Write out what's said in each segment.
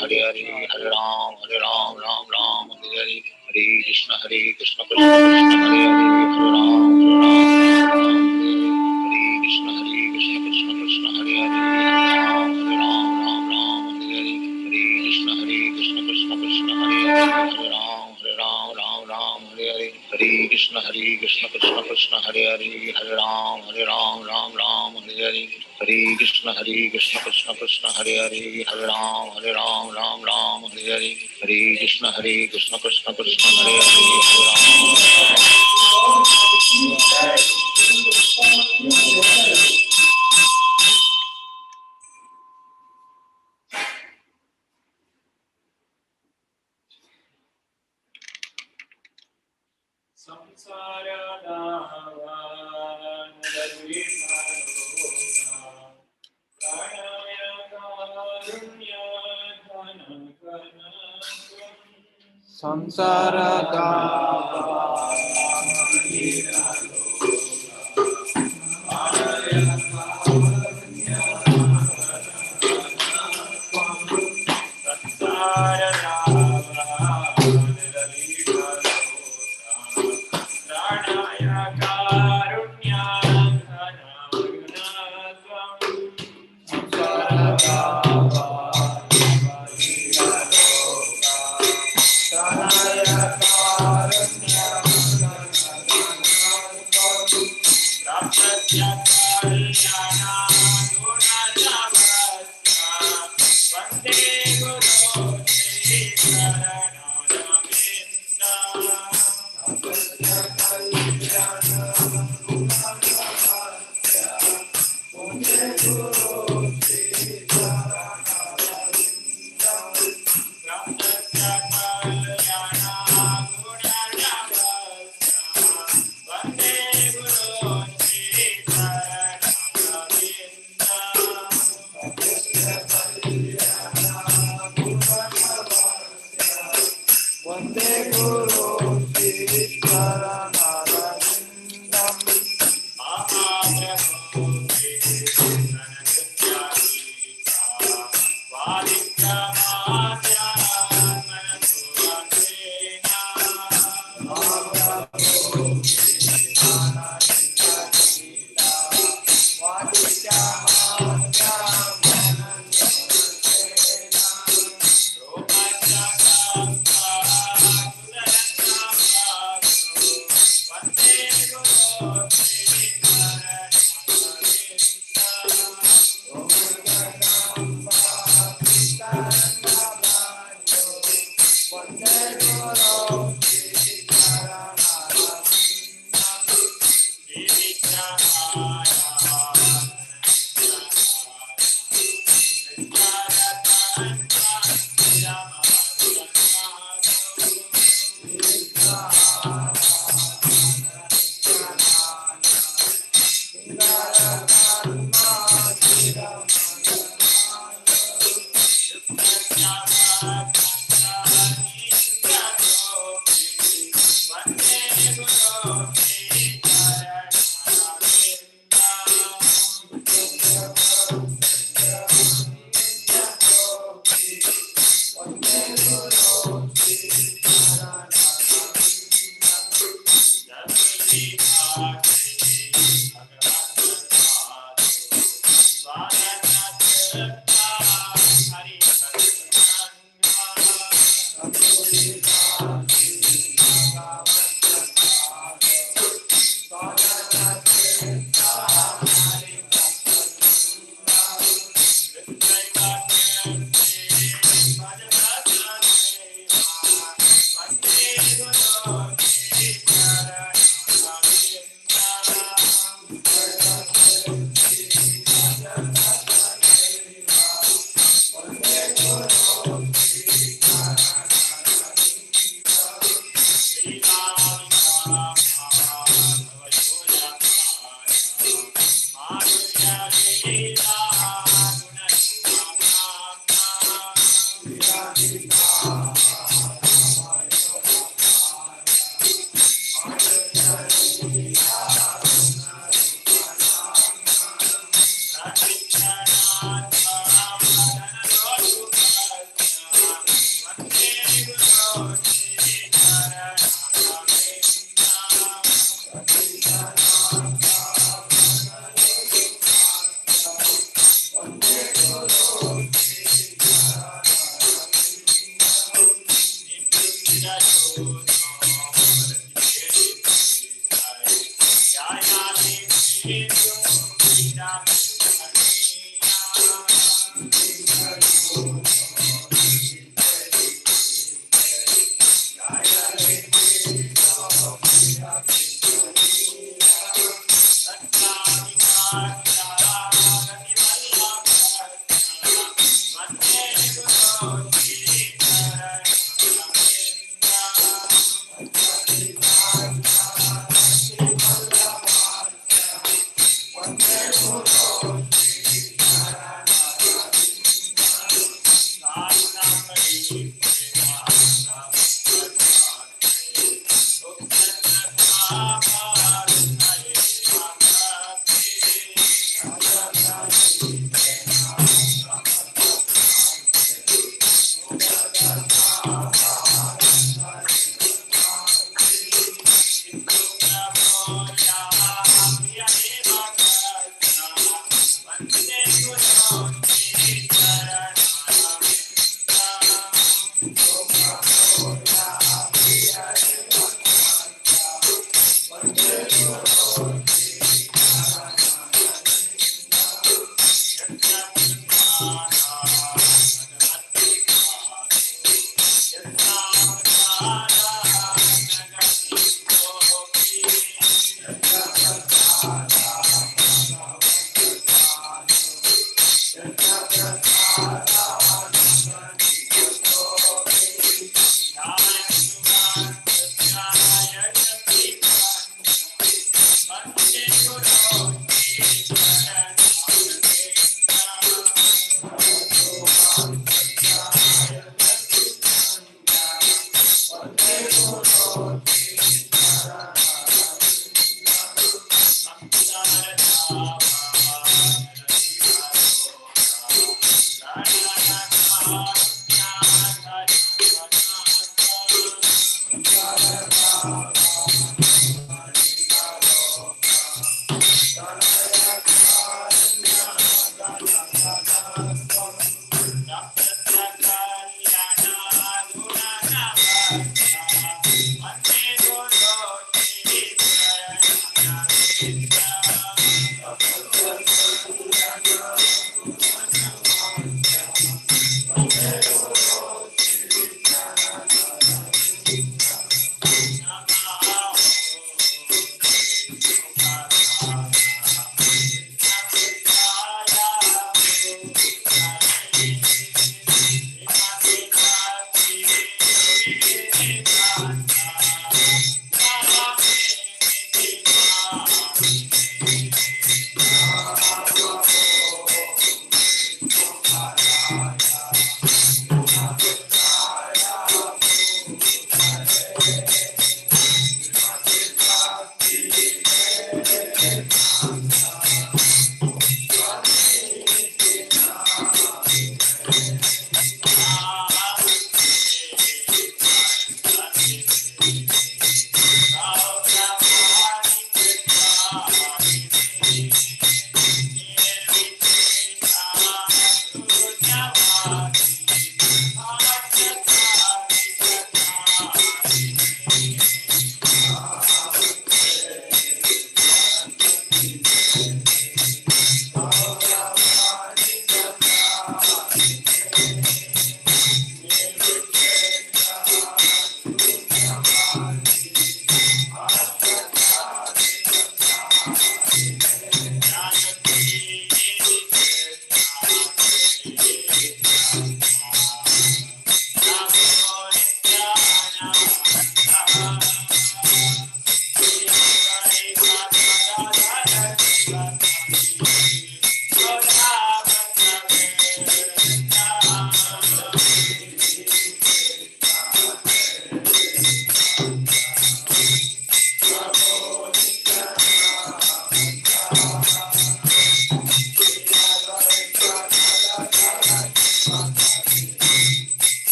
हरे हरे, हरे राम राम राम हरे हरे, हरे कृष्ण कृष्ण कृष्ण हरे हरे, हरे राम राम हरे कृष्ण कृष्ण कृष्ण हरे हरे, हरे राम राम हरे हरे, हरे कृष्ण कृष्ण कृष्ण हरे हरे, हरे राम हरे हरे, हरे कृष्ण कृष्ण कृष्ण हरे हरे, हरे राम राम हरे हरे, हरे कृष्ण कृष्ण कृष्ण हरे हरे, हरे राम राम हरे हरे, हरे कृष्ण कृष्ण कृष्ण हरे हरे, हरे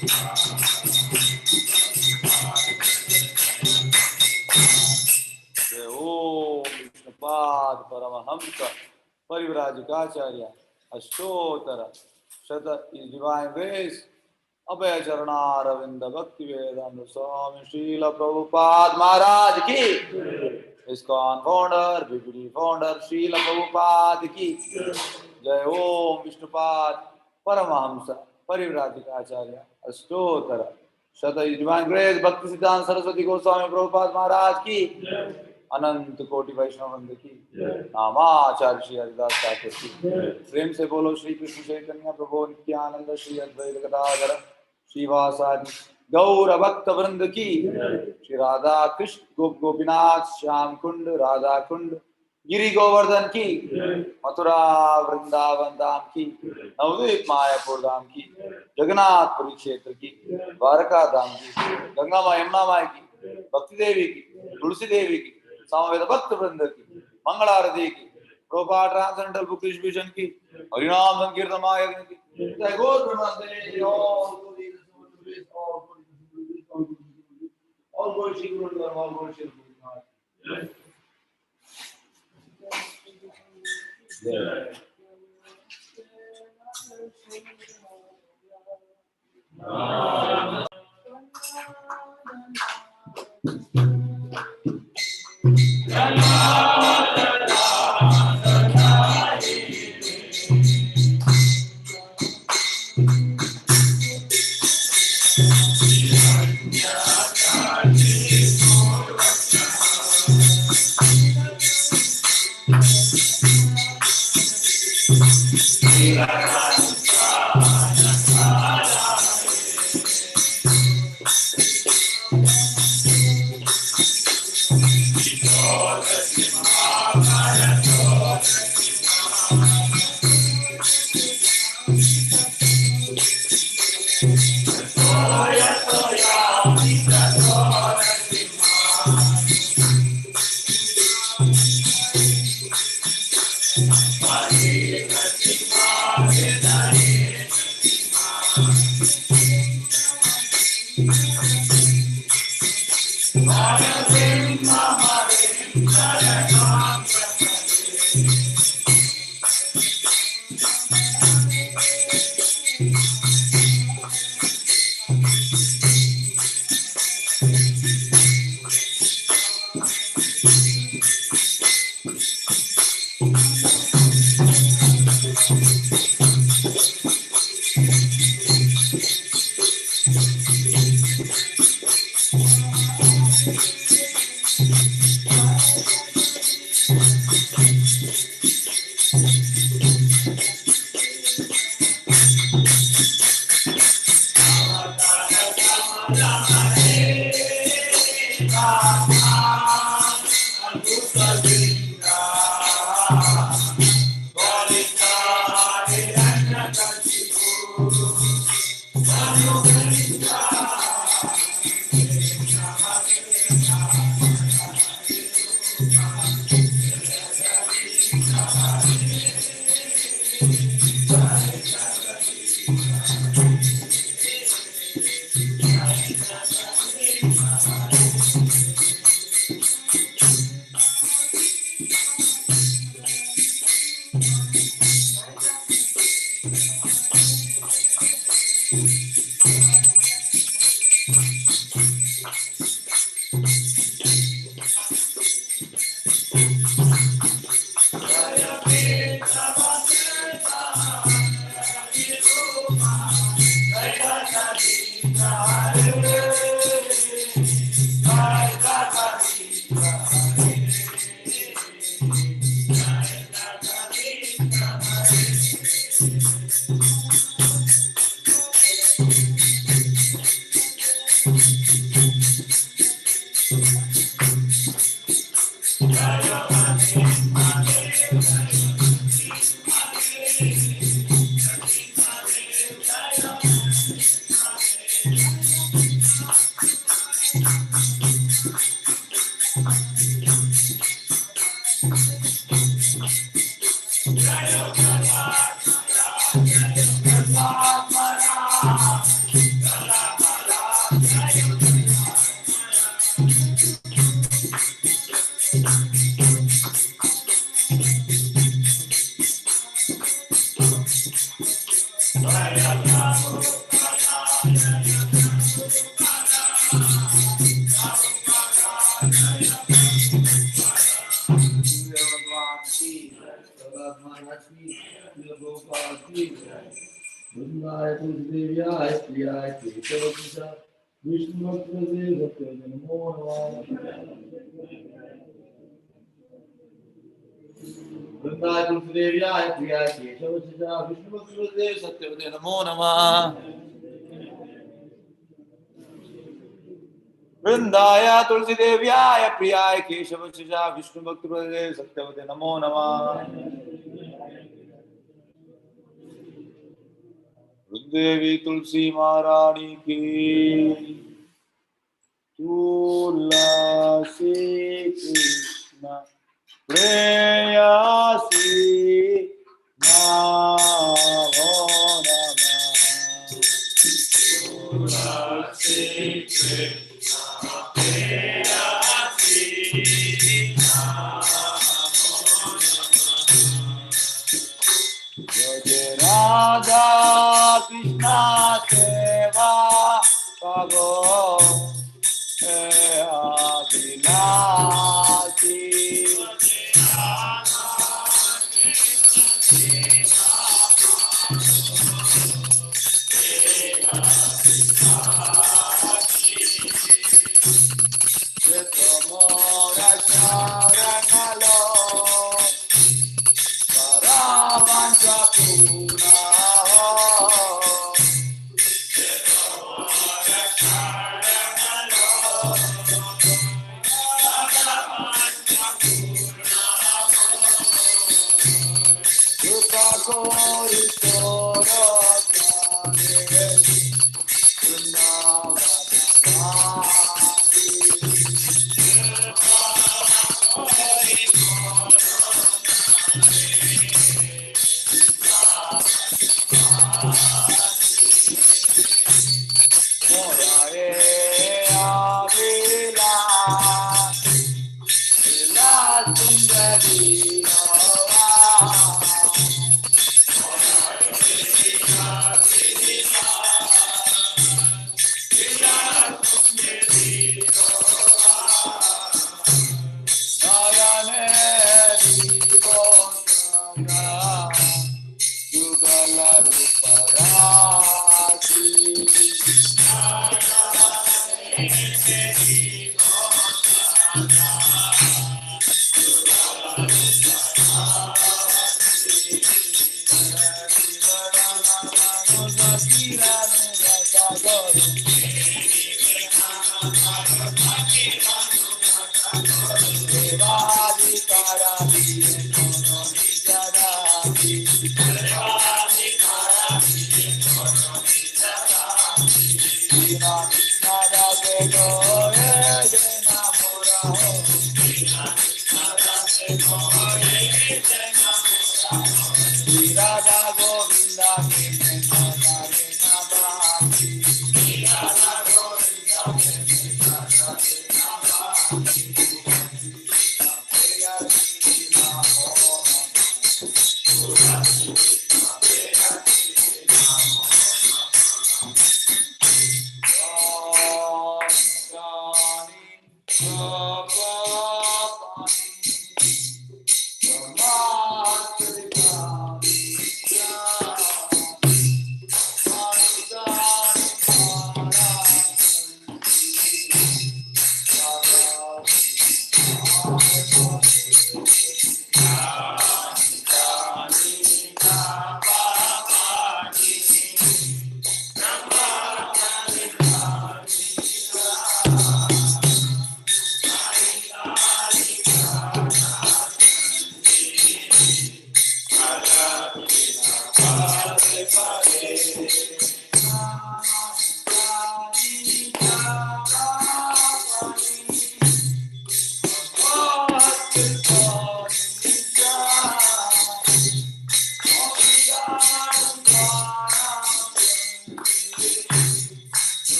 जय ओम विष्णुपाद परमहंस परिव्राजकाचार्य अष्टोत्तर शत divine grace अभय चरणारविंद भक्ति वेदांत स्वामी श्रील प्रभुपाद महाराज की, ISKCON founder BBD founder Srila Prabhupada की जय ओम विष्णुपाद परमहंस परिव्राजकाचार्य अष्टोत्तर शत डिवाइन ग्रेस भक्ति सिद्धांत सरस्वती गोस्वामी प्रभुपाद महाराज की, अनंत कोटि वैष्णव वृंद की, नामाचार्य श्री हरिदास ठाकुर की। प्रेम से बोलो श्री कृष्ण चैतन्य प्रभु नित्यानंद श्री अद्वैत गदाधर श्रीवासादि गौर भक्त वृंद की, श्री राधा कृष्ण गोपीनाथ श्याम कुंड राधा कुंड गिरी गोवर्धन की, मथुरा वृंदावन धाम की, नवद्वीप मायापुर धाम की, जगन्नाथपुरी क्षेत्र की, द्वारका धाम की, गंगा माँ यमुना माई की, भक्ति देवी की, तुलसी देवी की, समवेत भक्त वृंद की मंगलारती की, प्रभुपाद ट्रांसेंडेंटल बुक डिस्ट्रीब्यूशन की, हरिनाम संकीर्तन महायज्ञ की, जय गो ब्रह्मांडे all glory Shri Guru Dharma, all glory Shri Guru Maharaj. तुलसीदेव्याय प्रियाय केशवसुताय विष्णुभक्तदेव नमो नमः। वृंदाय तुलसीदेव्याय प्रियाय केशवसुताय विष्णुभक्तदेव सत्यवते नमो नमः। वृंदाय तुलसीदेव्याय प्रियाय केशवसुताय विष्णुभक्तदेव सत्यवते नमो नमः। देवी तुलसी महारानी की तुलसी कृष्ण प्रेयसी नमो नमः। तुलसी कृष्ण प्रेयसी जय राधा कृष्णा सेवा करो अभिलाषी। मोरा शरण लो परावंश पूरा कोई तोरो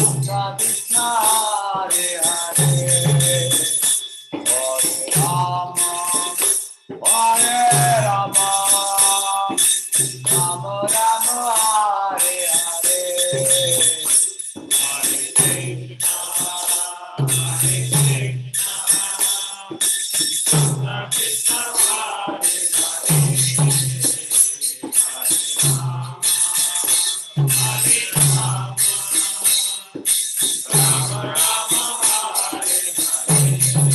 Krishna Hare Hare Hare Rama Rama Rama Hare Hare Krishna Hare Hare Hare Rama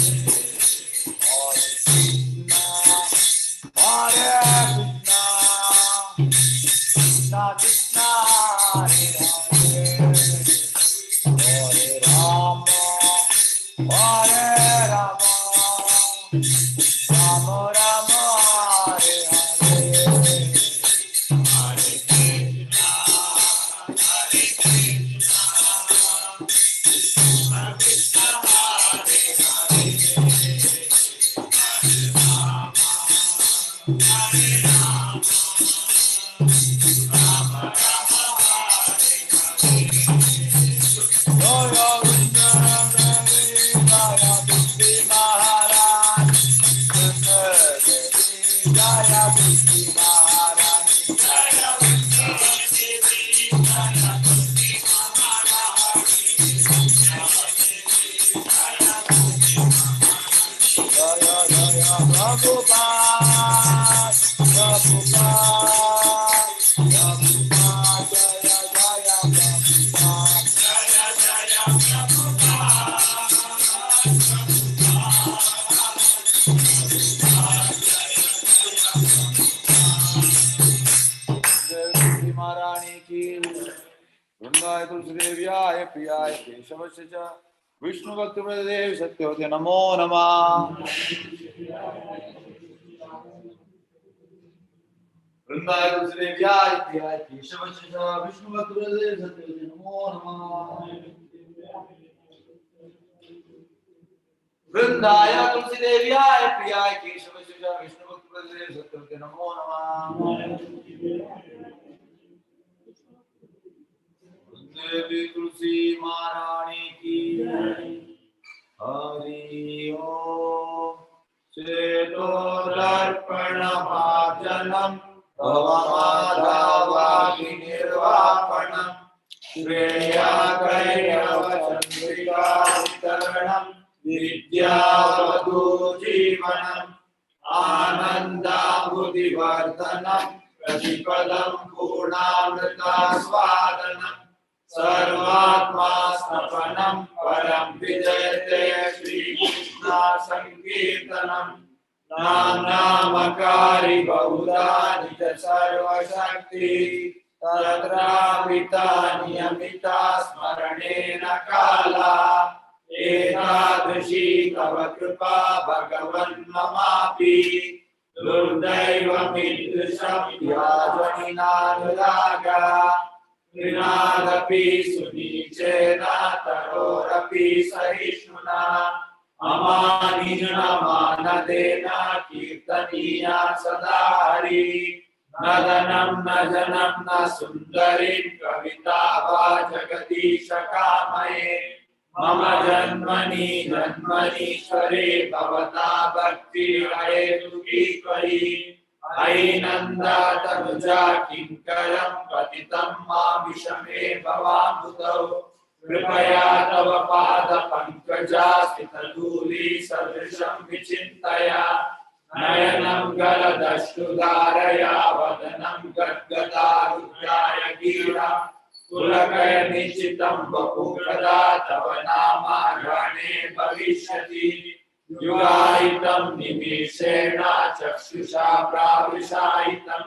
Rama Rama Hare Hare तुलसीदेव्याय प्रियाय केशवस्य च विष्णु भक्त देव सत्योते नमो नमः वृंदाय तुलसीदेव्याय प्रियाय केशवस्य च विष्णु भक्त देव सत्योते नमो नमः वृंदाय तुलसीदेव्याय प्रियाय केशवस्य च विष्णु भक्त देव सत्योते नमो नमः देवी तुलसी महारानी की हरि ओम चेतो दर्पण भाजनम भवमाधवाग्नि निर्वापणम श्रेयाकैरवचन्द्रिका वितरणम विद्यावधू जीवनम आनन्दाभुतिवर्धनम प्रतिपदम पूर्णामृतास्वादनम सर्वात्मा स्नपनम परम विजयते श्री कृष्ण संकीर्तनम नाम नामकारी बहुधा निज सर्वशक्ति तत्रापिता नियमिता स्मरणेन काला एतादृशी तव कृपा भगवन् ममापि दुर्दैवमीदृशं याजनिनानुरागा कृणादपि सुनीचेन तरोरपि सहिष्णुना अमानिजनमानदेन कीर्तनीया सदा हरि न धनं न जनं न सुन्दरीं कविता वा जगदीश कामये मम जन्मनि जन्मनीश्वरे भवता भक्ति हेतुकी त्वयि अयि नन्दा तनुजा किंकरं पतितं मामिषमे भवामृतौ कृपया तव पाद पंकजा स्थितधूलि सदृशं विचिन्तया नयनं गलदश्रुधारया वदनं गद्गदा रुद्राय गिरा पुलकय निश्चितं वपुप्रदा तव नामाग्रहणे भविष्यति युगायितं निमेषेण चक्षुषा प्राविशायितं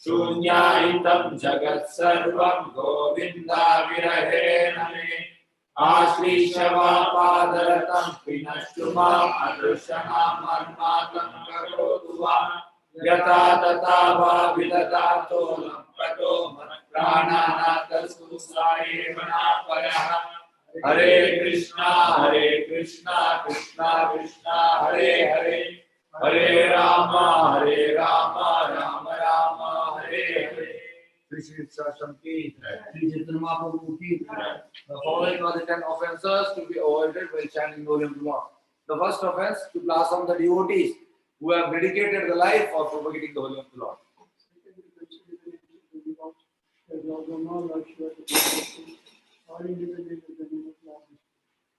शून्यायितं जगत्सर्वं गोविन्दा विरहेण मे आश्लीषवापादरतं विनष्टु माम् अदृश्यमाम् मर्मातं करोतु वा यथा तथा वा विदधातो लम्पतो मत्प्राणानाथस्तुसायेव नापरः हरे Krishna Krishna Krishna Hare Hare Hare Ram Ram Ram Hare Hare Krishna Shastam ki, Sri Chaitanya Mahaprabhu ki. The following are the 10 offenses to be avoided while chanting the holy name of the Lord. The first offense, to blossom the devotees who have dedicated the life of propagating the holy name of the Lord.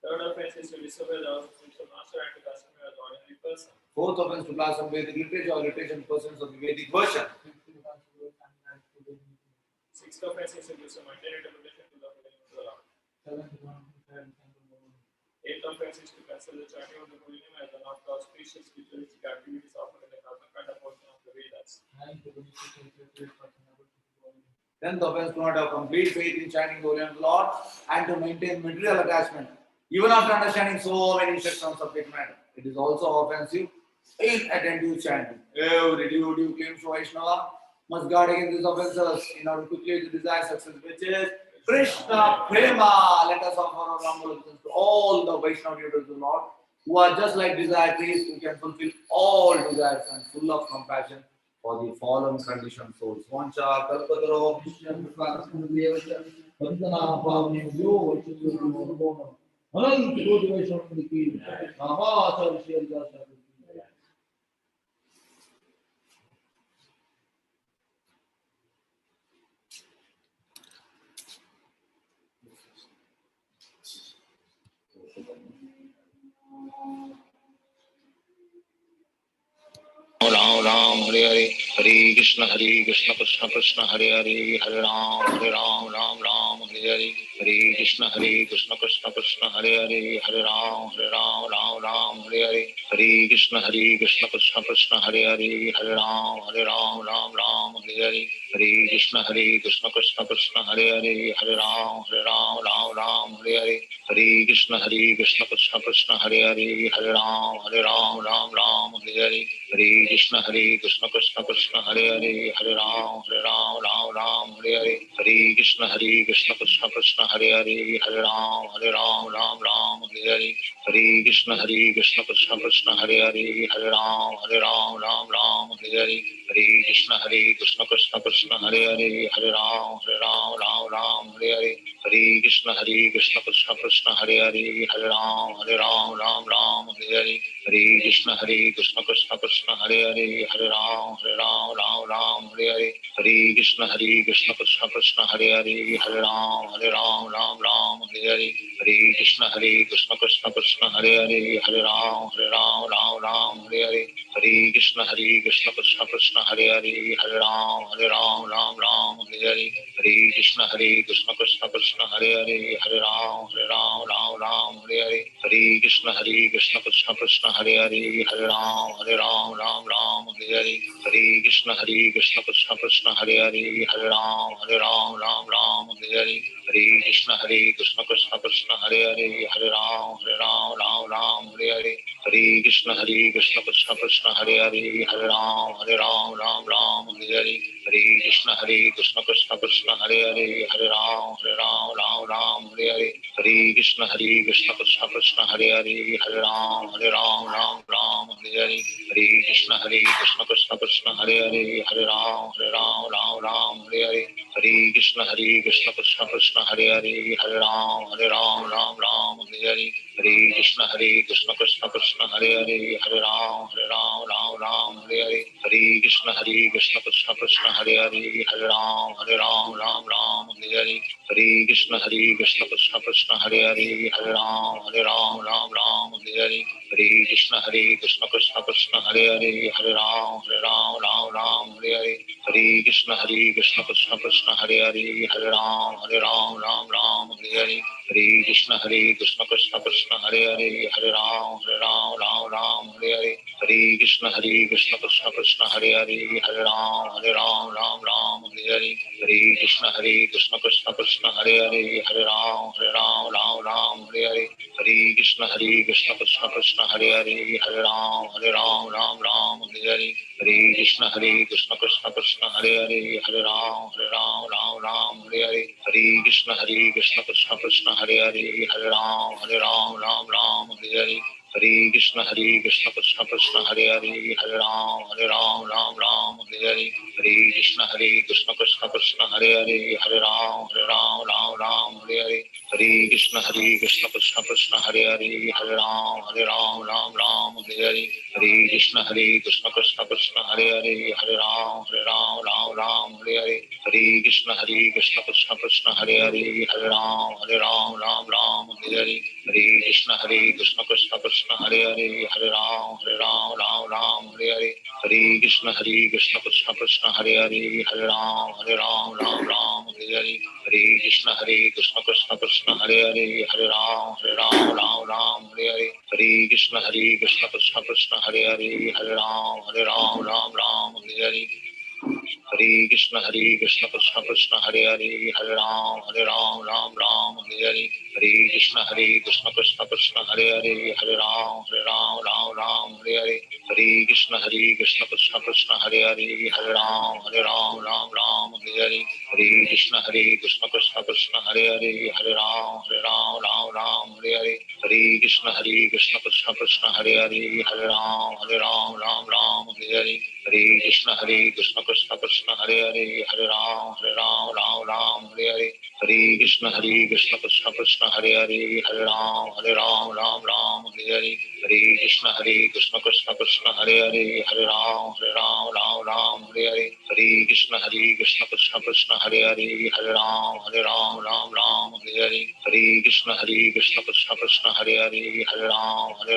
Third offense is to disobey the spiritual master and to blaspheme as ordinary person. Fourth offense, to blossom Vedic literature or literature persons of the Vedic version. Sixth offense is to do some maintain interpretation to the holy name of the Lord. Eighth offense is to consider the chanting of the holy name as one of the auspicious ritualistic activities offered in the Karmakanda portion of the Vedas. Tenth offense, to not have complete faith in chanting the holy name of the Lord and to maintain material attachment, even after understanding so many instructions of subject matter. It is also offensive in attentive chanting. Every devotee who claims to Vaishnava must guard against these offenses in order to quickly desire success, which is Krishna Prema. Let us offer our humble obeisance to all the Vaishnava devotees of the Lord who are just like desire trees, who can fulfill all desires and full of compassion for the fallen conditioned souls. Vancha kalpataro Krishna Prasad Vandana Pavnyo Vaishnav Anant Koti Vaishnav Ki Namasa Vishya Dasa. Ram Ram Hare Hare Hare Krishna Krishna Krishna Hare Hare Hare Ram Ram Ram Hare Hare Hare Krishna Krishna Krishna Hare Hare Hare Ram Ram Hare Hare Hare Krishna Krishna Krishna Hare Hare Hare Ram Ram Hare Hare Hare Krishna Krishna Krishna Hare Hare Hare Ram Ram Hare Hare Hare Krishna Krishna Krishna Hare Hare Hare Ram Hare Hare Hare Krishna Krishna Krishna Hare Hare Hare Ram Hare Hare Hare Krishna Krishna Krishna Hare Hare Hare Ram Hare Hare Hare Krishna Krishna Krishna Hare Hare Hare Ram Hare Hare Hare Krishna Krishna Krishna Hare Hare Hare Ram Hare Hare Hare Krishna Krishna Krishna Hare Hare Hare Ram Hare Hare Hare Krishna Krishna Krishna Hare Hare Hare Ram Hare Hare Hare Krishna Krishna Krishna Hare Hare Hare Ram Hare Hare Hare Krishna Krishna Krishna Hare Hare Hare Ram Hare Hare Hare Krishna Krishna Krishna Hare Hare Hare Ram Hare Hare Hare Krishna Krishna Krishna Hare Hare Hare Ram Hare Hare Hare Krishna Krishna Krishna Hare Hare Hare Ram Hare Hare Hare Krishna Krishna Krishna Hare Hare Hare Ram Hare Hare Hare Krishna Krishna Krishna Hare Hare Hare Ram Hare Hare Hare Krishna Krishna Krishna Hare Hare Hare Ram Hare Hare Hare Krishna Krishna Krishna Hare Hare Hare Ram Hare Hare Hare Krishna Krishna Krishna Hare Hare Hare Ram Hare Hare Hare Krishna Krishna Krishna Hare Hare Hare Ram Hare Hare Hare Krishna Krishna Krishna Hare Hare Hare Ram Hare Hare Hare Krishna Krishna Krishna Hare Hare Hare Ram Hare Hare Hare Krishna Krishna Krishna Hare Hare Hare Ram Hare Hare Hare Krishna Krishna Krishna Hare Hare Hare Ram Hare Hare Hare Krishna Krishna Krishna Hare Hare Hare Ram Hare Hare Hare Krishna Krishna Krishna Hare Hare Hare Ram Hare Hare Hare Krishna Krishna Krishna Hare Hare Hare Ram Hare Hare Hare Krishna Krishna Krishna Hare Hare Hare Ram Hare Hare Hare Krishna Krishna Krishna Hare Hare Hare Ram Hare Hare Hare Krishna Krishna Krishna Hare Hare Hare Ram Hare Hare Hare Krishna Krishna Krishna Hare Hare Hare Ram Hare Hare Hare Krishna Krishna Krishna Hare Hare Hare Ram Hare Hare Hare Krishna Krishna Krishna Hare Hare Hare Ram Ram Ram Hare Hare Hare Krishna Krishna Krishna Hare Hare Hare Ram Ram Hare Hare Hare Krishna Krishna Krishna Hare Hare Hare Ram Ram Hare Hare Hare Krishna Krishna Krishna Hare Hare Hare Ram Ram Hare Hare Hare Krishna Krishna Krishna Hare Hare Hare Ram Ram Hare Hare Hare Krishna Krishna Krishna Hare Hare Hare Ram Ram Hare Hare Hare Krishna Krishna Krishna Hare Hare Hare Ram Ram Hare Hare Hare Krishna Krishna Krishna Hare Hare Hare Ram Ram Hare Hare Hare Krishna Krishna Krishna Hare Hare Hare Ram Ram Hare Hare Hare Krishna Krishna Krishna Hare Hare Hare Ram Ram Hare Hare Hare Krishna Krishna Krishna Hare Hare Hare Ram Ram Hare Hare Hare Krishna Krishna Krishna Hare Hare Hare Ram Ram Hare Hare Hare Krishna Krishna Krishna Hare Hare Hare Ram Ram Hare Hare Hare Krishna Krishna Krishna Hare Hare Hare Ram Ram Hare Hare Hare Krishna Krishna Krishna Hare Hare Hare Ram Ram Hare Hare Hare Krishna Krishna Krishna Hare Hare Hare Ram Ram Hare Hare Hare Krishna Krishna Krishna Hare Hare Hare Ram Ram Hare Hare Hare Krishna Krishna Krishna Hare Hare Hare Ram Ram Hare Hare Hare Krishna Krishna Krishna Hare Hare Hare Ram Ram Hare Hare Hare Krishna Krishna Krishna Hare Hare Hare Ram Ram Hare Hare Hare Krishna Krishna Krishna Hare Hare Hare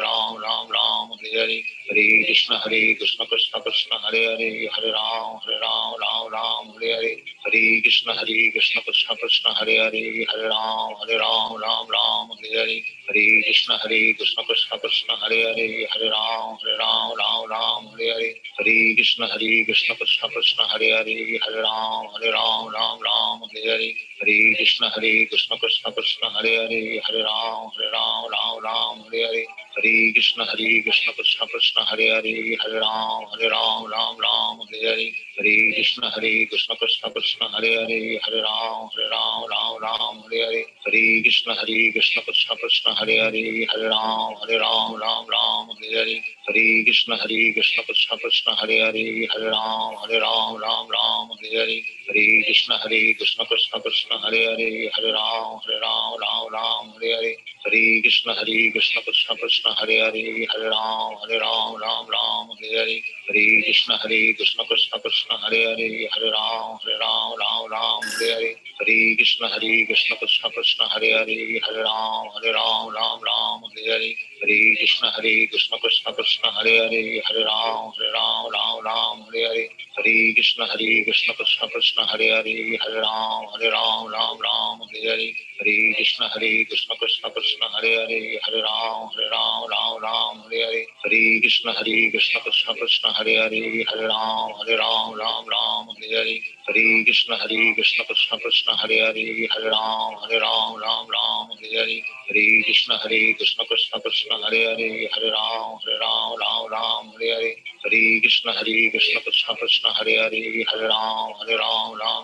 Ram Ram Hare Hare Hare Krishna Krishna Krishna Hare Hare Hare Ram Ram Hare Hare Hare Krishna Krishna Krishna Hare Hare Hare Ram Ram Hare Hare Hare Krishna Krishna Krishna Hare Hare Hare Ram Ram Hare Hare Hare Krishna Krishna Krishna Hare Hare Hare Ram Ram Hare Hare Hare Krishna Krishna Krishna Hare Hare Hare Ram Ram Hare Hare Hare Krishna Krishna Krishna Hare Hare Hare Ram Ram Hare Hare Hare Krishna Krishna Krishna Hare Hare Hare Ram Ram Hare Hare Hare Krishna Krishna Krishna Hare Hare Hare Ram Ram Hare Hare Hare Krishna Krishna Krishna Hare Hare Hare Ram Ram Hare Hare Hare Krishna Krishna Krishna Hare Hare Hare Ram Ram Hare Hare Hare Krishna Krishna Krishna Hare Hare Hare Ram Ram Hare Hare Hare Krishna Krishna Krishna Hare Hare Hare Ram Ram Hare Hare Hare Krishna Krishna Krishna Hare Hare Hare Ram Ram Hare Hare Hare Krishna Krishna Krishna Hare Hare Hare Ram Ram Hare Hare Hare Krishna Krishna Krishna Hare Hare Hare Ram Ram Hare Hare Hare Krishna Krishna Krishna Hare Hare Hare Ram Ram Hare Hare Hare Krishna Krishna Krishna Hare Hare Hare Ram Ram Hare Hare Hare Krishna Krishna Krishna Hare Hare Hare Ram Ram Hare Hare Hare Krishna Krishna Krishna Hare Hare Hare Ram Ram Hare Hare Hare Krishna Krishna Krishna Hare Hare Hare Ram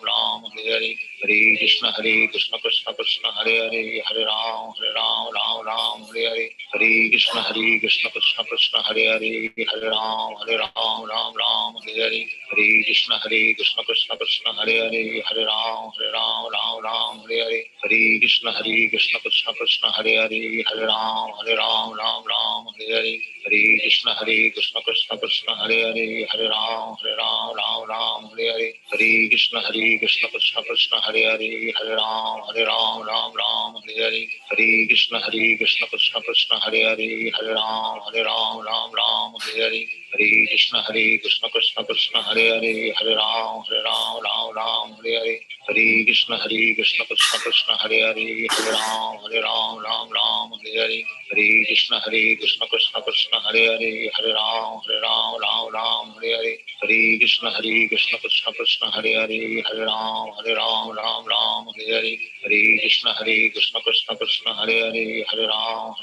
Ram Hare Hare Hare Krishna Krishna Krishna Hare Hare Hare Ram Ram Hare Hare Hare Krishna Krishna Krishna Hare Hare Hare Ram Ram Hare Hare Hare Krishna Krishna Krishna Hare Hare Hare Ram Ram Hare Hare Hare Krishna Krishna Krishna Hare Hare Hare Ram Ram Hare Hare Hare Krishna Krishna Krishna Hare Hare Hare Ram Ram Hare Hare Hare Krishna Krishna Krishna Hare Hare Hare Ram Ram Hare Hare Hare Krishna Krishna Krishna Hare Hare Hare Ram Ram Hare Hare Hare Krishna Krishna Krishna Hare Hare Hare Ram Ram Hare Hare Hare Krishna Krishna Krishna Hare Hare Hare Ram Ram Hare Hare Hare Krishna Krishna Krishna Hare Hare Hare Ram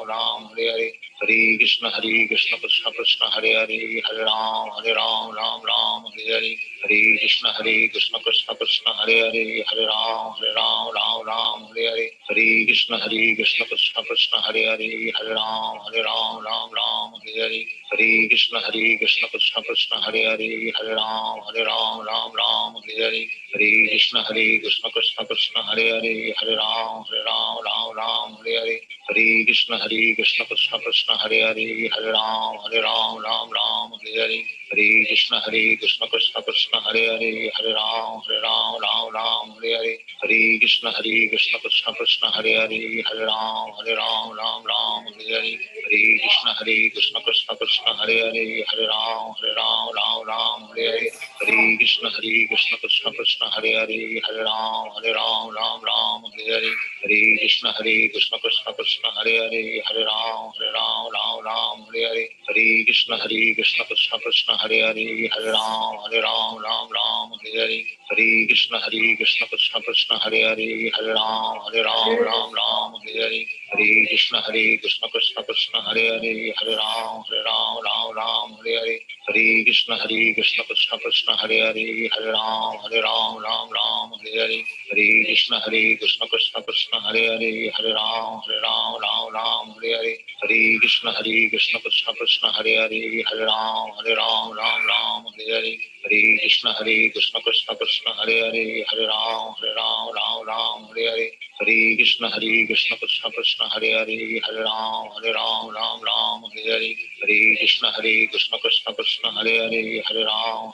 Ram Hare Hare Hare Krishna Krishna Krishna Hare Hare Hare Ram Ram Hare Hare Hare Krishna Krishna Krishna Hare Hare Hare Ram Ram Hare Hare Hare Krishna Krishna Krishna Hare Hare Hare Ram Ram Hare Hare Hare Krishna Krishna Krishna Hare Ram Ram Hare Hare Hare Krishna Krishna Krishna Hare Ram Hare Hare Hare Krishna Krishna Krishna Hare Ram Hare Hare Hare Krishna Krishna Krishna Hare Ram Hare Hare Hare Krishna Krishna Krishna Hare Ram Hare Hare Hare Krishna Krishna Krishna Hare Ram Hare Hare Hare Krishna Krishna Krishna Hare Ram Hare Hare Hare Krishna Krishna Krishna Hare Ram Hare Hare Hare Krishna Krishna Krishna Hare Ram Hare Hare Hare Krishna Krishna Krishna Hare Ram Hare Hare Hare Krishna Krishna Krishna Hare Ram Hare Hare Hare Krishna Krishna Krishna Hare Ram Hare Hare Hare Krishna Krishna Krishna Krishna Hare Ram Hare Hare Hare Krishna Krishna Krishna Hare Ram Hare Hare Hare Krishna Krishna Krishna Hare Ram Hare Hare Hare Krishna Krishna Krishna Hare Ram Hare Hare Hare Krishna Krishna Krishna Hare Ram Hare Hare Hare Krishna Krishna Krishna Hare Ram Hare Hare Hare Krishna Krishna Krishna Hare Ram Hare Hare Hare Krishna Krishna Krishna Hare Ram Hare Hare Hare Krishna Krishna Krishna Hare Ram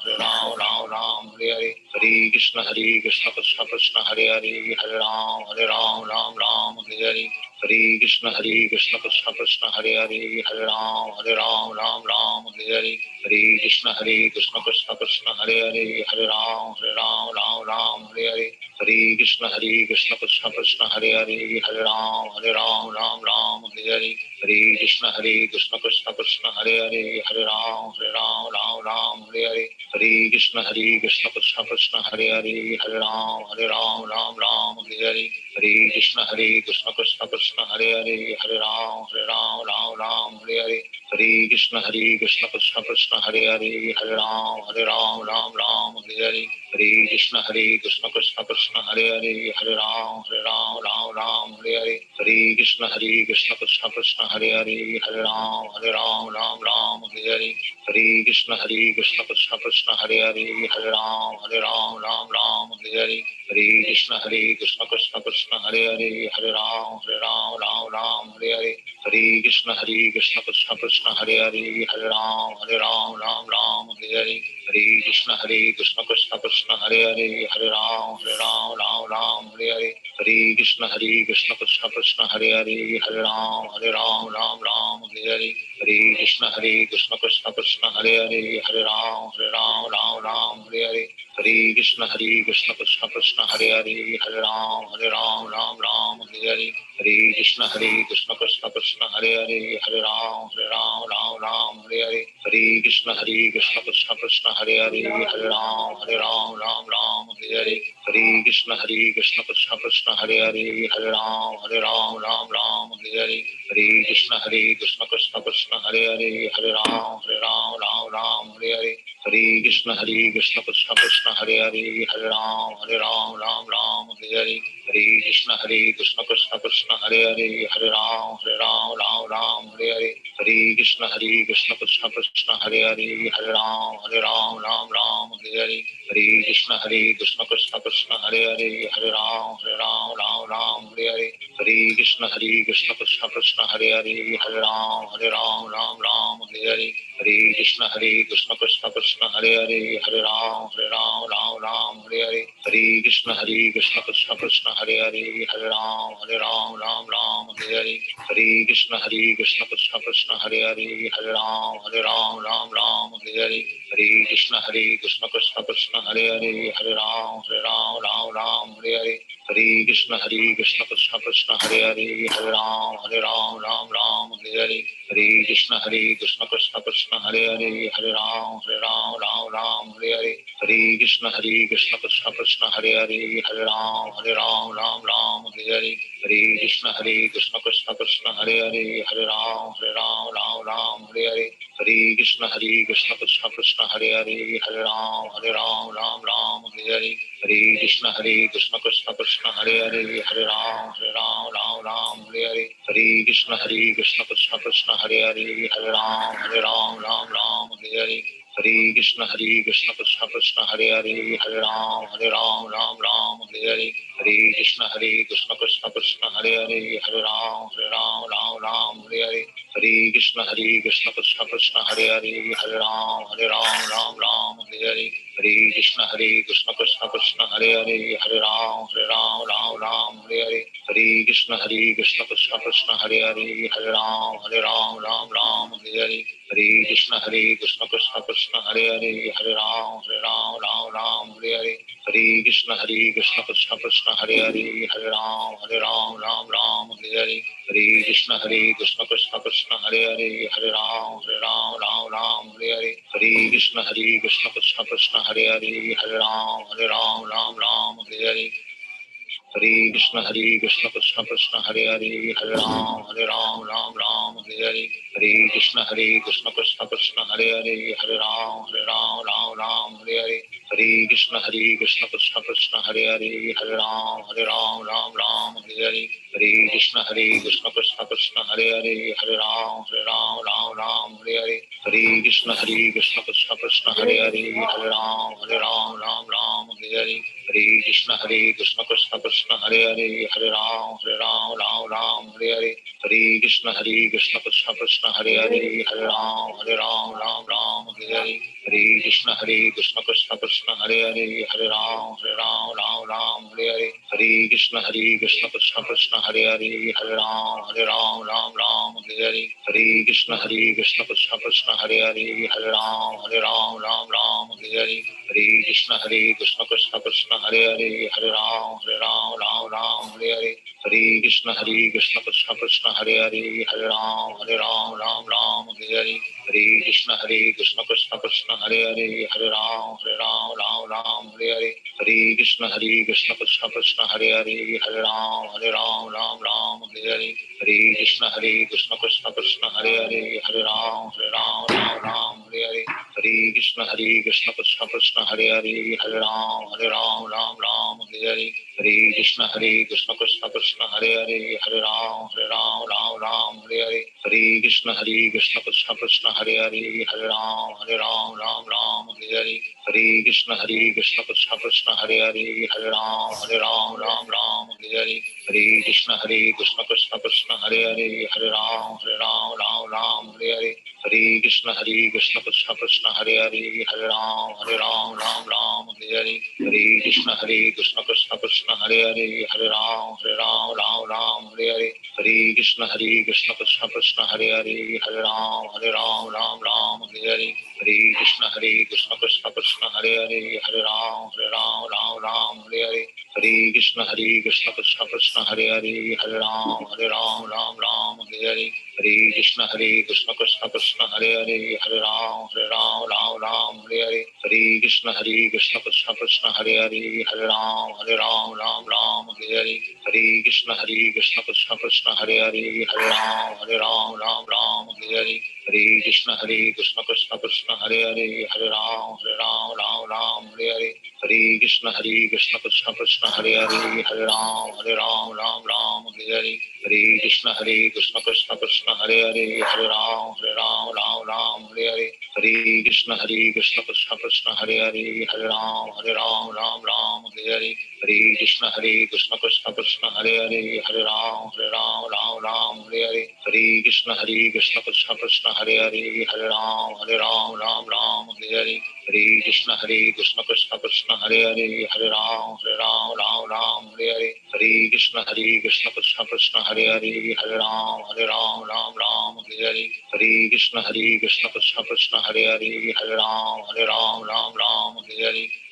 Hare Hare Hare Krishna Krishna Krishna Hare Ram Hare Hare Hare Krishna Krishna Krishna Hare Ram Hare Hare Hare Krishna Krishna Krishna Krishna Hare Ram Hare Hare Hare Krishna Krishna Krishna Hare Ram Hare Hare Hare Krishna Krishna Krishna Hare Ram Hare Hare Hare Krishna Krishna Krishna Hare Ram Hare Hare Hare Krishna Krishna Krishna Hare Ram Hare Hare Hare Krishna Krishna Krishna Hare Ram Hare Hare Hare Krishna Krishna Krishna Hare Ram Hare Hare Hare Krishna Krishna Krishna Krishna Hare Ram Hare Hare Hare Krishna Krishna Krishna Hare Ram Hare Hare Hare Krishna Krishna Krishna Krishna Hare Ram Hare Hare Hare Krishna Krishna Krishna Krishna Hare Ram Hare Hare Hare Krishna Krishna Krishna Krishna Hare Ram Hare Hare Hare Krishna Krishna Krishna Krishna Hare Ram Hare Hare Hare Krishna Krishna Krishna Krishna Hare Ram Hare Hare Hare Krishna Krishna Krishna Krishna Hare Ram Hare Hare Hare Krishna Krishna Krishna Krishna Hare Ram Hare Hare Hare Krishna Krishna Krishna Krishna Hare Ram Hare Hare Hare Krishna Krishna Krishna Krishna Hare Ram Hare Hare Hare Krishna Krishna Krishna Krishna Hare Ram Hare Hare Hare Krishna Krishna Krishna Krishna Hare Ram Hare Hare Hare Krishna Krishna Krishna Krishna Hare Ram Hare Hare Hare Krishna Krishna Krishna Krishna Hare Ram Hare Hare Hare Krishna Krishna Krishna Krishna Hare Ram Hare Hare Hare Krishna Krishna Krishna Krishna Hare Ram Hare Hare Hare Krishna Krishna Krishna Krishna Hare Ram Hare Hare Hare Krishna Krishna Krishna Krishna Hare Ram Hare Hare Hare Krishna Krishna Krishna Krishna Hare Ram Hare Hare Hare Krishna Krishna Krishna Hare Hare, Hare Ram Ram Ram Hare Hare, Hare Krishna Krishna Krishna Hare Hare, Hare Ram Ram Hare Hare, Hare Krishna Krishna Krishna Hare Hare, Hare Ram Ram Hare Hare, Hare Krishna Krishna Krishna Hare Hare, Hare Ram Ram Hare Hare, Hare Krishna Krishna Krishna Hare Hare, Hare Ram Ram Hare Hare, Hare Krishna Krishna Krishna Hare Hare, Hare Ram Hare Hare, Hare Krishna Krishna Krishna Hare Hare, Hare Ram Hare Hare, Hare Krishna Krishna Krishna Hare Hare, Hare Ram Hare Hare, Hare Krishna Krishna Krishna Hare Hare, Hare Ram Hare Hare, Hare Krishna Krishna Krishna Hare Hare, Hare Ram Hare Hare, Hare Krishna Krishna Krishna Hare Hare, Hare Ram Hare Hare, Hare Krishna Krishna Krishna Hare Hare, Hare Ram Hare Hare, Hare Krishna Krishna Krishna Hare Hare, Hare Ram Hare Hare, Hare Krishna Krishna Krishna Hare Hare, Hare Ram Hare Hare, Hare Krishna Krishna Krishna Hare Hare, Hare Ram Hare Hare, Hare Krishna Krishna Krishna Hare Hare, Hare Ram Hare Hare, Hare Krishna Krishna Krishna Hare Hare, Hare Ram Hare Hare, Hare Krishna Krishna Krishna Hare Hare, Hare Ram Hare Hare, Hare Krishna Krishna Krishna Hare Hare, Hare Ram Hare Hare, Hare Krishna Krishna Krishna Hare Hare, Hare Ram Hare Hare, Hare Krishna Krishna Krishna Hare Hare, Hare Ram Hare Hare, Hare Krishna Krishna Krishna Hare Hare, Hare Ram Hare Hare, Hare Krishna Krishna Krishna Hare Hare, Hare Ram Hare Hare, Hare Krishna Krishna Krishna Hare Hare, Hare Ram Hare Hare, Hare Krishna Krishna Krishna Hare Hare, Hare Ram Hare Hare, Hare Krishna Krishna Krishna Hare Hare, Hare Ram Hare Hare, Hare Krishna Krishna Krishna Hare Hare, Hare Ram Hare Hare, Hare Krishna Krishna Krishna Hare Hare, Hare Ram Hare Hare, Hare Krishna Krishna Krishna Hare Hare, Hare Ram Hare Hare, Hare Krishna Krishna Krishna Hare Hare, Hare Ram Hare Hare, Hare Krishna Krishna Krishna Hare Hare, Hare Ram Hare Hare, Hare Krishna Krishna Krishna Hare Hare, Hare Ram Hare Hare, Hare Krishna Krishna Krishna Hare Hare, Hare Ram Hare Hare, Hare Krishna Krishna Krishna Hare Hare, Hare Ram Hare Hare, Hare Krishna Krishna Krishna Hare Hare, Hare Ram Hare Hare, Hare Krishna Krishna Krishna Hare Hare, Hare Ram Hare Hare, Hare Krishna Krishna Krishna Hare Hare, Hare Ram Hare Hare, Hare Krishna Krishna Krishna Hare Hare, Hare Ram Hare Hare, Hare Krishna Krishna Krishna Hare Hare, Hare Ram Hare Hare, Hare Krishna Krishna Krishna Hare Hare, Hare Ram Hare Hare, Hare Krishna Krishna Krishna Hare Hare, Hare Ram Hare Hare, Hare Krishna Krishna Krishna Hare Hare, Hare Ram Hare Hare, Hare Krishna Krishna Krishna Hare Hare, Hare Ram Hare Hare, Hare Krishna Krishna Krishna Hare Hare, Hare Ram Hare Hare, Hare Krishna Krishna Krishna Hare Hare, Hare Ram Hare Hare, Hare Krishna Krishna Krishna Hare Hare, Hare Ram Hare Hare, Hare Krishna Krishna Krishna Hare Hare, Hare Ram Hare Hare, Hare Krishna Krishna Krishna Hare Hare, Hare Ram Hare Hare, Hare Krishna Krishna Krishna Hare Hare, Hare Ram Hare Hare, Hare Krishna Krishna Krishna Hare Hare, Hare Ram Hare Hare,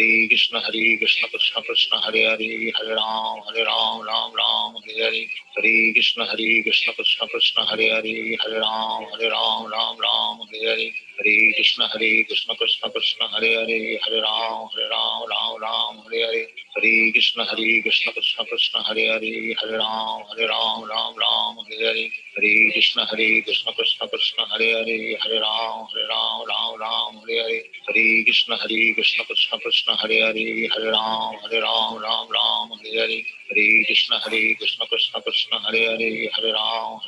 Hare Krishna Krishna Krishna Hare Hare Hare Ram Ram Ram Hare Hare Hare Krishna Krishna Krishna Hare Hare Hare Ram Ram Ram Hare Hare Hare Krishna Krishna Krishna Hare Hare Hare Ram Ram Hare Hare Hare Krishna Krishna Krishna Hare Hare Hare Ram Ram Hare Hare Hare Krishna Krishna Krishna Hare Hare Hare Ram Ram Hare Hare Hare Krishna Krishna Krishna Hare Hare Hare Ram Ram Hare Hare Hare Krishna Krishna Krishna Hare Hare Hare Ram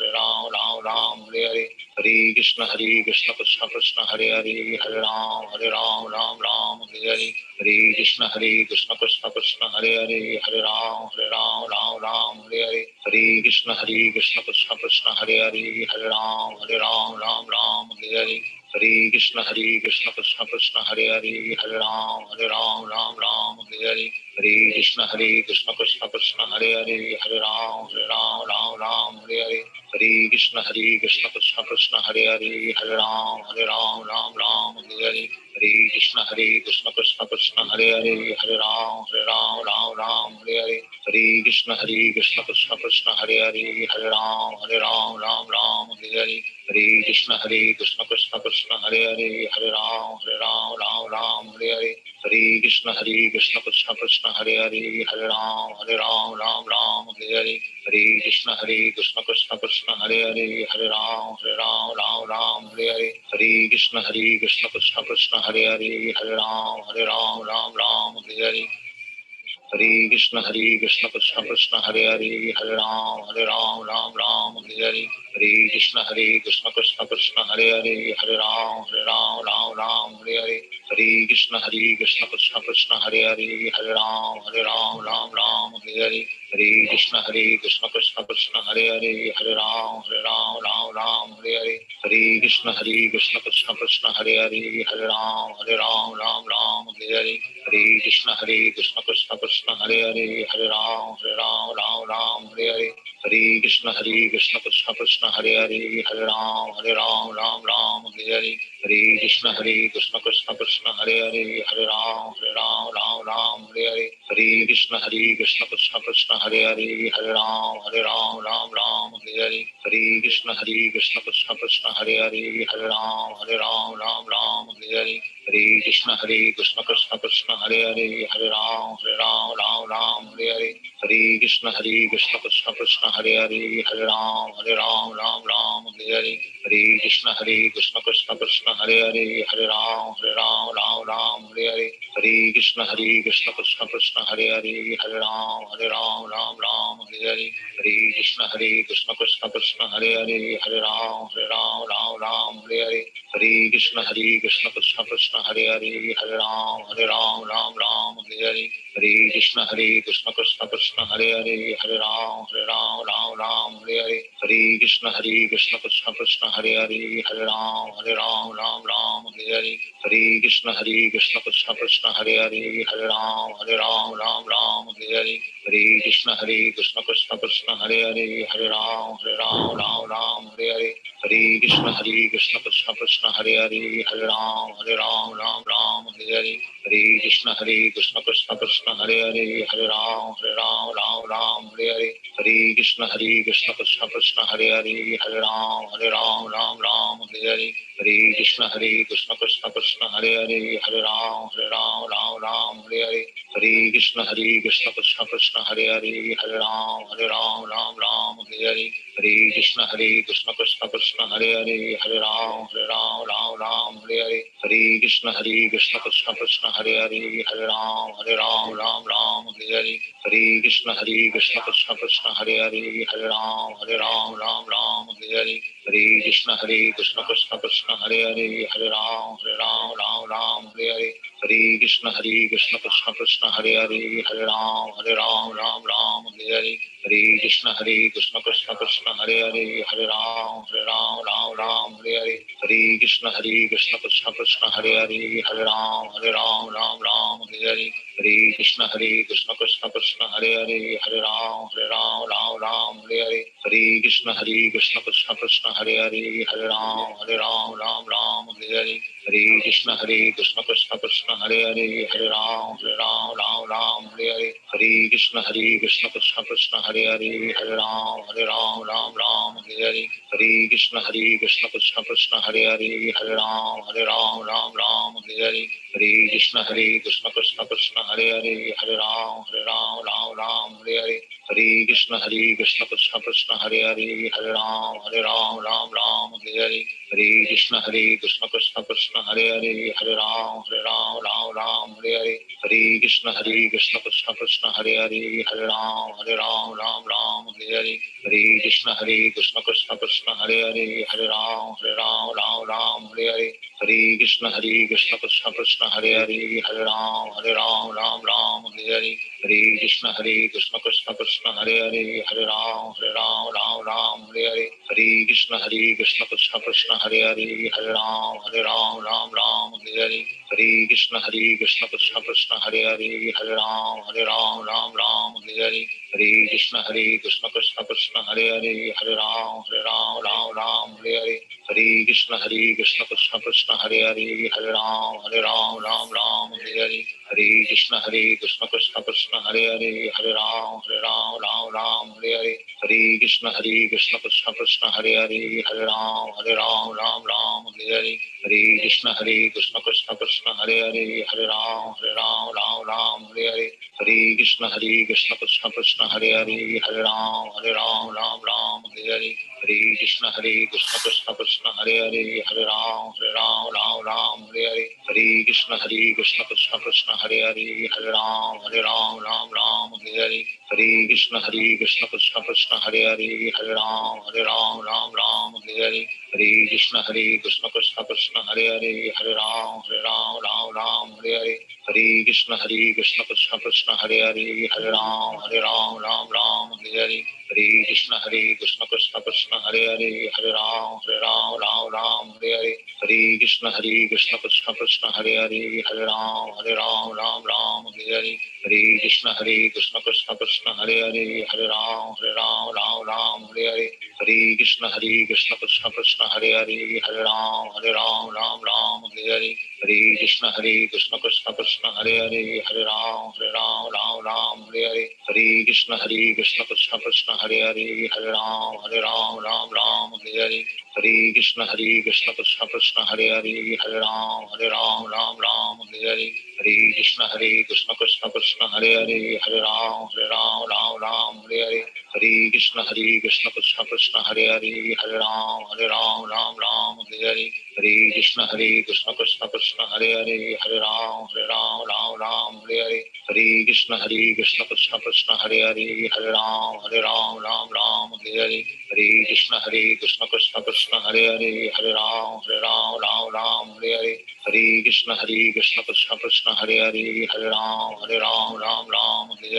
Ram Hare Hare Hare Krishna Krishna Krishna Hare Hare Hare Ram Ram Hare Hare Hare Krishna Krishna Krishna Hare Hare Hare Ram Ram Hare Hare Hare Krishna Krishna Krishna Hare Hare Hare Ram Ram Hare Hare Hare Krishna Krishna Krishna Hare Hare Hare Ram Ram Hare Hare Hare Krishna Krishna Krishna Hare Hare Hare Ram Ram Hare Hare Hare Krishna Krishna Krishna Hare Hare Hare Ram Ram Hare Hare Hare Krishna Krishna Krishna Hare Hare Hare Ram Hare Hare Hare Krishna Krishna Krishna Hare Hare Hare Ram Hare Hare Hare Krishna Krishna Krishna Hare Hare Hare Ram Hare Hare Hare Krishna Krishna Krishna Hare Hare Hare Ram Hare Hare Hare Krishna Krishna Krishna Hare Hare Hare Ram Hare Hare Hare Krishna Krishna Krishna Hare Hare Hare Ram Hare Hare Hare Krishna Krishna Krishna Hare Hare Hare Ram Hare Hare Hare Krishna Krishna Krishna Hare Hare Hare Ram Hare Hare Hare Krishna Krishna Krishna Hare Hare Hare Ram Hare Hare Hare Krishna Krishna Krishna Hare Hare Hare Ram Hare Hare Hare Krishna Krishna Krishna Hare Hare Hare Ram Hare Hare Hare Krishna Krishna Krishna Hare Hare Hare Ram Hare Hare Hare Krishna Krishna Krishna Hare Hare Hare Ram Hare Hare Hare Krishna Krishna Krishna Hare Hare Hare Ram Hare Hare Hare Krishna Krishna Krishna Hare Hare Hare Ram Hare Hare Hare Krishna Krishna Krishna Hare Hare Hare Ram Hare Hare Hare Krishna Krishna Krishna Hare Hare Hare Ram Hare Hare Hare Krishna Krishna Krishna Hare Hare Hare Ram Hare Hare Hare Krishna Krishna Krishna Hare Hare Hare Ram Hare Hare Hare Krishna Krishna Krishna Hare Hare Hare Ram Hare Hare Hare Krishna Krishna Krishna Hare Hare Hare Ram Hare Hare Hare Krishna Krishna Krishna Hare Hare Hare Ram Hare Hare Hare Krishna Krishna Krishna Hare Hare Hare Ram Hare Hare Hare Krishna Krishna Krishna Hare Hare Hare Ram Hare Hare Hare Krishna Krishna Krishna Hare Hare Hare Ram Hare Hare Hare Krishna Krishna Krishna Hare Hare Hare Ram Hare Hare Hare Krishna Krishna Krishna Hare Hare Hare Ram Hare Hare Hare Krishna Krishna Krishna Hare Hare Hare Ram Hare Hare Hare Krishna Krishna Krishna Hare Hare Hare Ram Hare Hare Hare Krishna Krishna Krishna Hare Hare Hare Ram Hare Hare Hare Krishna Krishna Krishna Hare Hare Hare Ram Hare Hare Hare Krishna Krishna Krishna Hare Hare Hare Ram Hare Hare Hare Krishna Krishna Krishna Hare Hare Hare Ram Hare Hare Hare Krishna Krishna Krishna Hare Hare Hare Ram Hare Hare Hare Krishna Krishna Krishna Hare Hare Hare Ram Hare Hare Hare Krishna Krishna Krishna Hare Hare Hare Ram Hare Hare Hare Krishna Krishna Krishna Hare Hare Hare Ram Hare Hare Hare Krishna Krishna Krishna Hare Hare Hare Ram Hare Hare Hare Krishna Krishna Krishna Hare Hare Hare Ram Hare Hare Hare Krishna Krishna Krishna Hare Hare Hare Ram Hare Hare Hare Hare Krishna Krishna Krishna Hare Hare, Hare Ram Ram Ram Hare Hare, Hare Krishna Krishna Krishna Hare Hare, Hare Ram Ram Hare Hare, Hare Krishna Krishna Krishna Hare Hare, Hare Ram Ram Hare Hare, Hare Krishna Krishna Krishna Hare Hare, Hare Ram Hare Hare, Hare Krishna Krishna Krishna Hare Hare, Hare Ram Ram Hare Hare, Hare Krishna Krishna Krishna Hare Hare, Hare Ram Hare Hare, Hare Krishna Krishna Krishna Hare Hare, Hare Ram Hare Hare, Hare Krishna Krishna Krishna Hare Hare, Hare Ram Hare Hare, Hare Krishna Krishna Krishna Hare Hare, Hare Ram Hare Hare, Hare Krishna Krishna Krishna Hare Hare, Hare Ram Hare Hare, Hare Krishna Krishna Krishna Hare Hare, Hare Ram Hare Hare, Hare Krishna Krishna Krishna Hare Hare, Hare Ram Hare Hare, Hare Krishna Krishna Krishna Hare Hare, Hare Ram Hare Hare, Hare Krishna Krishna Krishna Hare Hare, Hare Ram Hare Hare, Hare Krishna Krishna Krishna Hare Hare, Hare Ram Hare Hare, Hare Krishna Krishna Krishna Hare Hare, Hare Ram Hare Hare, Hare Krishna Krishna Krishna Hare Hare, Hare Ram Hare Hare, Hare Krishna Krishna Krishna Hare Hare, Hare Ram Hare Hare, Hare Krishna Krishna Krishna Hare Hare, Hare Ram Hare Hare, Hare Krishna Krishna Krishna Hare Hare, Hare Ram Hare Hare, Hare Krishna Krishna Krishna Hare Hare, Hare Ram Hare Hare, Hare Krishna Krishna Krishna Hare Hare, Hare Ram Hare Hare, Hare Krishna Krishna Krishna Hare Hare, Hare Ram Hare Hare, Hare Krishna Krishna Krishna Hare Hare, Hare Ram Hare Hare, Hare Krishna Krishna Krishna Hare Hare, Hare Ram Hare Hare, Hare Krishna Krishna Krishna Hare Hare, Hare Ram Hare Hare, Hare Krishna Krishna Krishna Hare Hare, Hare Ram Hare Hare, Hare Krishna Krishna Krishna Hare Hare, Hare Ram Hare Hare, Hare Krishna Krishna Krishna Hare Hare, Hare Ram Hare Hare, Hare Krishna Krishna Krishna Hare Hare, Hare Ram Hare Hare, Hare Krishna Krishna Krishna Hare Hare, Hare Ram Hare Hare, Hare Krishna Krishna Krishna Hare Hare, Hare Ram Hare Hare, Hare Krishna Krishna Krishna Hare Hare, Hare Ram Hare Hare, Hare Krishna Krishna Krishna Hare Hare, Hare Ram Hare Hare, Hare Krishna Krishna Krishna Hare Hare, Hare Ram Hare Hare, Hare Krishna Krishna Krishna Hare Hare, Hare Ram Hare Hare, Hare Krishna Krishna Krishna Hare Hare, Hare Ram Hare Hare, Hare Krishna Krishna Krishna Hare Hare, Hare Ram Hare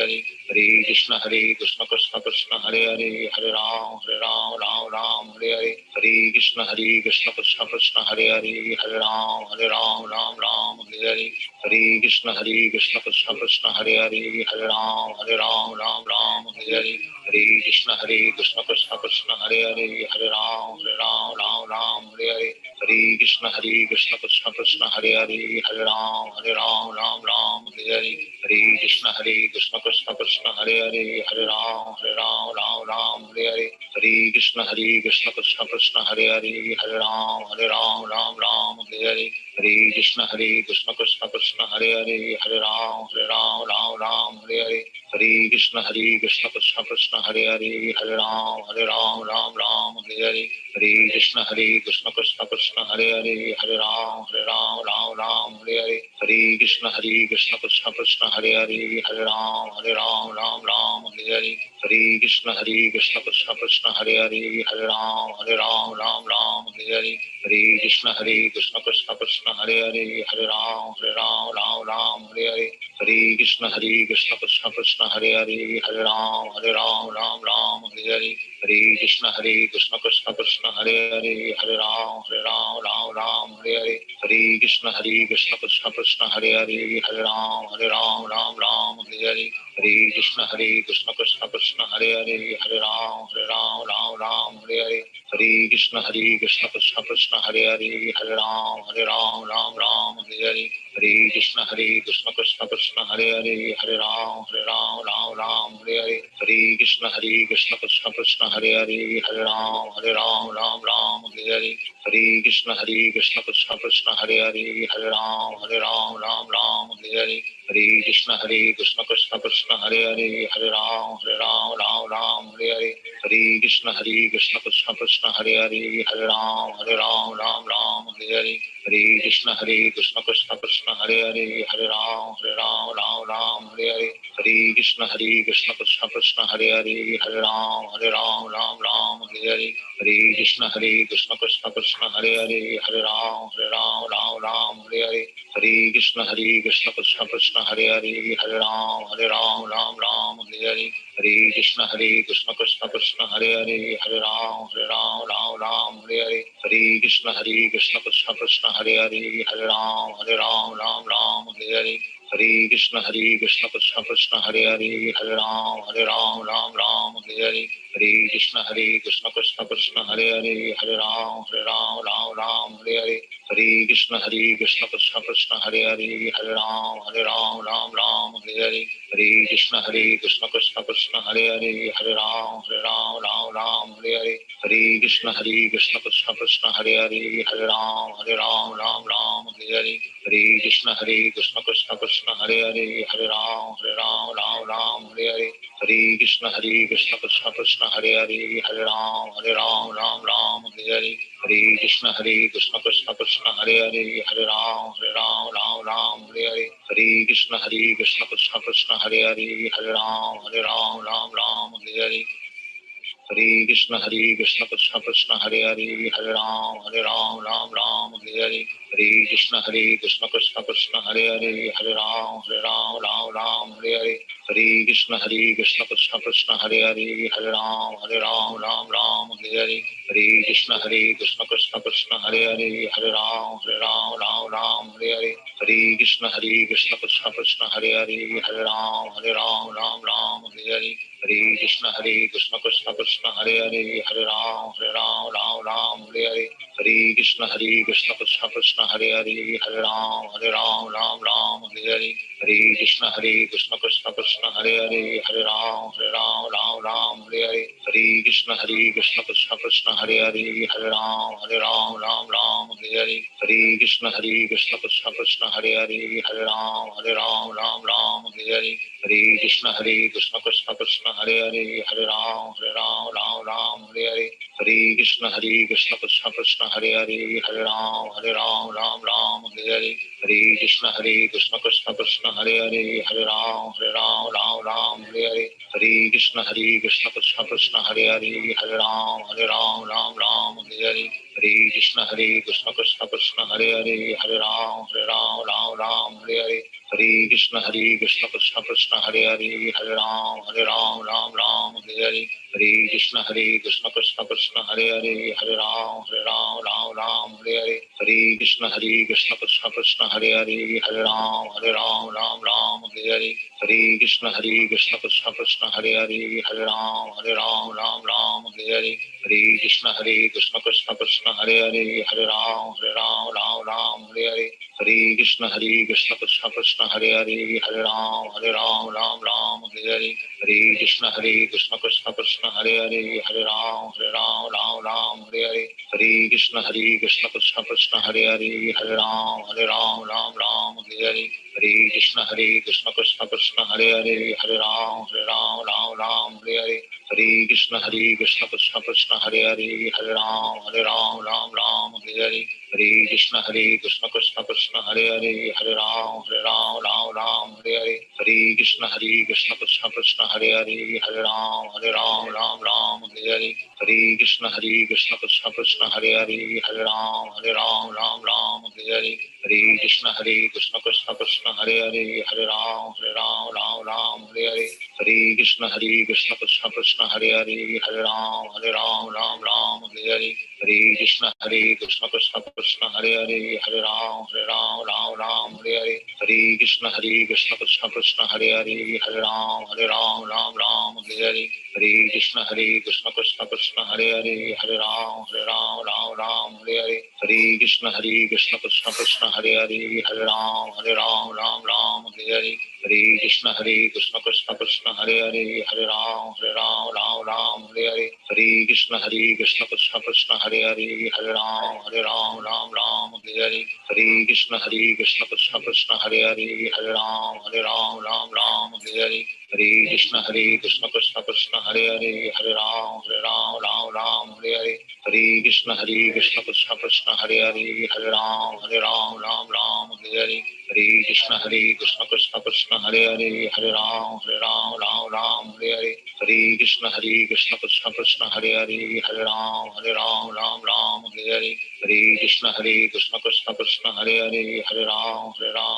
Hare, Hare Krishna Krishna Krishna Hare Hare, Hare Ram Hare Hare, Hare Krishna Krishna Krishna Hare Hare, Hare Ram Hare Hare, Hare Krishna Krishna Krishna Hare Hare, Hare Ram Hare Hare, Hare Krishna Krishna Krishna Hare Hare, Hare Ram Hare Hare, Hare Krishna Krishna Krishna Hare Hare, Hare Ram Hare Hare, Hare Krishna Krishna Krishna Hare Hare, Hare Ram Hare Hare, Hare Krishna Krishna Krishna Hare Hare, Hare Ram Hare Hare, Hare Krishna Krishna Krishna Hare Hare, Hare Ram Hare Hare, Hare Krishna Krishna Krishna Hare Hare, Hare Ram Hare Hare, Hare Krishna Krishna Krishna Hare Hare, Hare Ram Hare Hare, Hare Krishna Krishna Krishna Hare Hare, Hare Ram Hare Hare, Hare Krishna Krishna Krishna Hare Hare, Hare Ram Hare Hare, Hare Krishna Krishna Krishna Hare Hare, Hare Ram Ram Ram Hare Hare, Hare Krishna Krishna Krishna Hare Hare, Hare Ram Ram Ram Hare Hare, Hare Krishna Krishna Krishna Hare Hare, Hare Ram Ram Hare Hare, Hare Krishna Krishna Krishna Hare Hare, Hare Ram Ram Hare Hare, Hare Krishna Krishna Krishna Hare Hare, Hare Ram Ram Hare Hare, Hare Krishna Krishna Krishna Hare Hare, Hare Ram Ram Hare Hare, Hare Krishna Krishna Krishna Hare Hare, Hare Ram Ram Hare Hare, Hare Krishna Krishna Krishna Hare Hare, Hare Ram Ram Hare Hare, Hare Krishna Krishna Krishna Hare Hare, Hare Ram Ram Hare Hare, Hare Krishna Krishna Krishna Hare Hare, Hare Ram Ram Hare Hare, Hare Krishna Krishna Krishna Hare Hare, Hare Ram Ram Hare Hare, Hare Krishna Krishna Krishna Hare Hare, Hare Ram Ram Hare Hare, Hare Krishna Krishna Krishna Hare Hare, Hare Ram Ram Hare Hare, Hare Krishna Krishna Krishna Hare Hare, Hare Ram Ram Hare Hare, Hare Krishna Krishna Krishna Hare Hare, Hare Ram Ram Hare Hare, Hare Krishna Krishna Krishna Hare Hare, Hare Ram Ram Hare Hare, Hare Krishna Krishna Krishna Hare Hare, Hare Ram Hare Hare, Hare Krishna Krishna Krishna Hare Hare, Hare Ram Hare Hare, Hare Krishna Krishna Krishna Hare Hare, Hare Ram Hare Hare, Hare Krishna Krishna Krishna Hare Hare, Hare Ram Hare Hare, Hare Krishna Krishna Krishna Hare Hare, Hare Ram Hare Hare, Hare Krishna Krishna Krishna Hare Hare, Hare Ram Ram Hare Hare, Hare Krishna Krishna Krishna Hare Hare, Hare Ram Hare Hare, Hare Krishna Krishna Krishna Hare Hare, Hare Ram Hare Hare, Hare Krishna Krishna Krishna Hare Hare, Hare Ram Ram Hare Hare, Hare Krishna Krishna Krishna Hare Hare, Hare Ram Hare Hare, Hare Krishna Krishna Krishna Hare Hare, Hare Ram Hare Hare, Hare Krishna Krishna Krishna Hare Hare, Hare Ram Hare Hare, Hare Krishna Krishna Krishna Hare Hare, Hare Ram Hare Hare, Hare Krishna Krishna Krishna Hare Hare, Hare Ram Hare Hare, Hare Krishna Krishna Krishna Hare Hare, Hare Ram Hare Hare, Hare Krishna Krishna Krishna Hare Hare, Hare Ram Hare Hare, Hare Krishna Krishna Krishna Hare Hare, Hare Ram Hare Hare, Hare Krishna Krishna Krishna Hare Hare, Hare Ram Hare Hare, Hare Krishna Krishna Krishna Hare Hare, Hare Ram Hare Hare, Hare Krishna Krishna Krishna Hare Hare, Hare Ram Hare Hare, Hare Krishna Krishna Krishna Hare Hare, Hare Ram Hare Hare, Hare Krishna Krishna Krishna Hare Hare, Hare Ram Hare Hare, Hare Krishna Krishna Krishna Hare Hare, Hare Ram Hare Hare, Hare Krishna Krishna Krishna Hare Hare, Hare Ram Hare Hare, Hare Krishna Krishna Krishna Hare Hare, Hare Ram Hare Hare, Hare Krishna Krishna Krishna Hare Hare, Hare Ram Hare Hare, Hare Krishna Krishna Krishna Hare Hare, Hare Ram Hare Hare, Hare Krishna Krishna Krishna Hare Hare, Hare Ram Hare Hare, Hare Krishna Krishna Krishna Hare Hare, Hare Ram Hare Hare, Hare Krishna Krishna Krishna Hare Hare, Hare Ram Hare Hare, Hare Krishna Krishna Krishna Hare Hare, Hare Ram Hare Hare, Hare Krishna Krishna Krishna Hare Hare, Hare Ram Hare Hare, Hare Krishna Krishna Krishna Hare Hare, Hare Ram Hare Hare, Hare Krishna Krishna Krishna Hare Hare, Hare Ram Hare Hare, Hare Krishna Krishna Krishna Hare Hare, Hare Ram Hare Hare, Hare Krishna Krishna Krishna Hare Hare, Hare Ram Hare Hare, Hare Krishna Krishna Krishna Hare Hare, Hare Ram Hare Hare, Hare Krishna Krishna Krishna Hare Hare, Hare Ram Ram Ram Hare Hare, Hare Krishna Krishna Krishna Hare Hare, Hare Ram Ram Hare Hare, Hare Krishna Krishna Krishna Hare Hare, Hare Ram Ram Hare Hare, Hare Krishna Krishna Krishna Hare Hare, Hare Ram Hare Hare, Hare Krishna Krishna Krishna Hare Hare, Hare Ram Ram Hare Hare, Hare Krishna Krishna Krishna Hare Hare, Hare Ram Hare Hare, Hare Krishna Krishna Krishna Hare Hare, Hare Ram Hare Hare, Hare Krishna Krishna Krishna Hare Hare, Hare Ram Hare Hare, Hare Krishna Krishna Krishna Hare Hare, Hare Ram Hare Hare, Hare Krishna Krishna Krishna Hare Hare, Hare Ram Hare Hare, Hare Krishna Krishna Krishna Hare Hare, Hare Ram Hare Hare, Hare Krishna Krishna Krishna Hare Hare, Hare Ram Hare Hare, Hare Krishna Krishna Krishna Hare Hare, Hare Ram Hare Hare, Hare Krishna Krishna Krishna Hare Hare, Hare Ram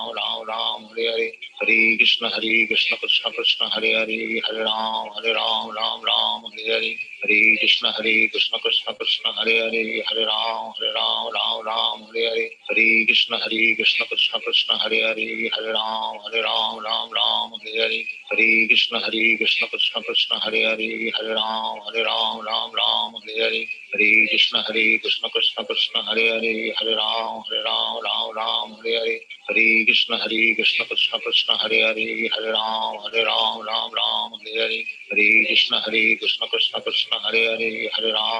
Hare Hare, Hare Krishna Krishna Krishna Hare Hare, Hare Ram Hare Hare, Hare Krishna Krishna Krishna Hare Hare, Hare Ram Hare Hare, Hare Krishna Krishna Krishna Hare Hare, Hare Ram Hare Hare, Hare Krishna Krishna Krishna Hare Hare, Hare Ram Hare Hare, Hare Krishna Krishna Krishna Hare Hare, Hare Ram Hare Hare, Hare Krishna Krishna Krishna Hare Hare, Hare Ram Hare Hare, Hare Krishna Krishna Krishna Hare Hare, Hare Ram Hare Hare, Hare Krishna Krishna Krishna Hare Hare, Hare Ram Hare Hare, Hare Krishna Krishna Krishna Hare Hare, Hare Ram Hare Hare, Hare Krishna Krishna Krishna Hare Hare, Hare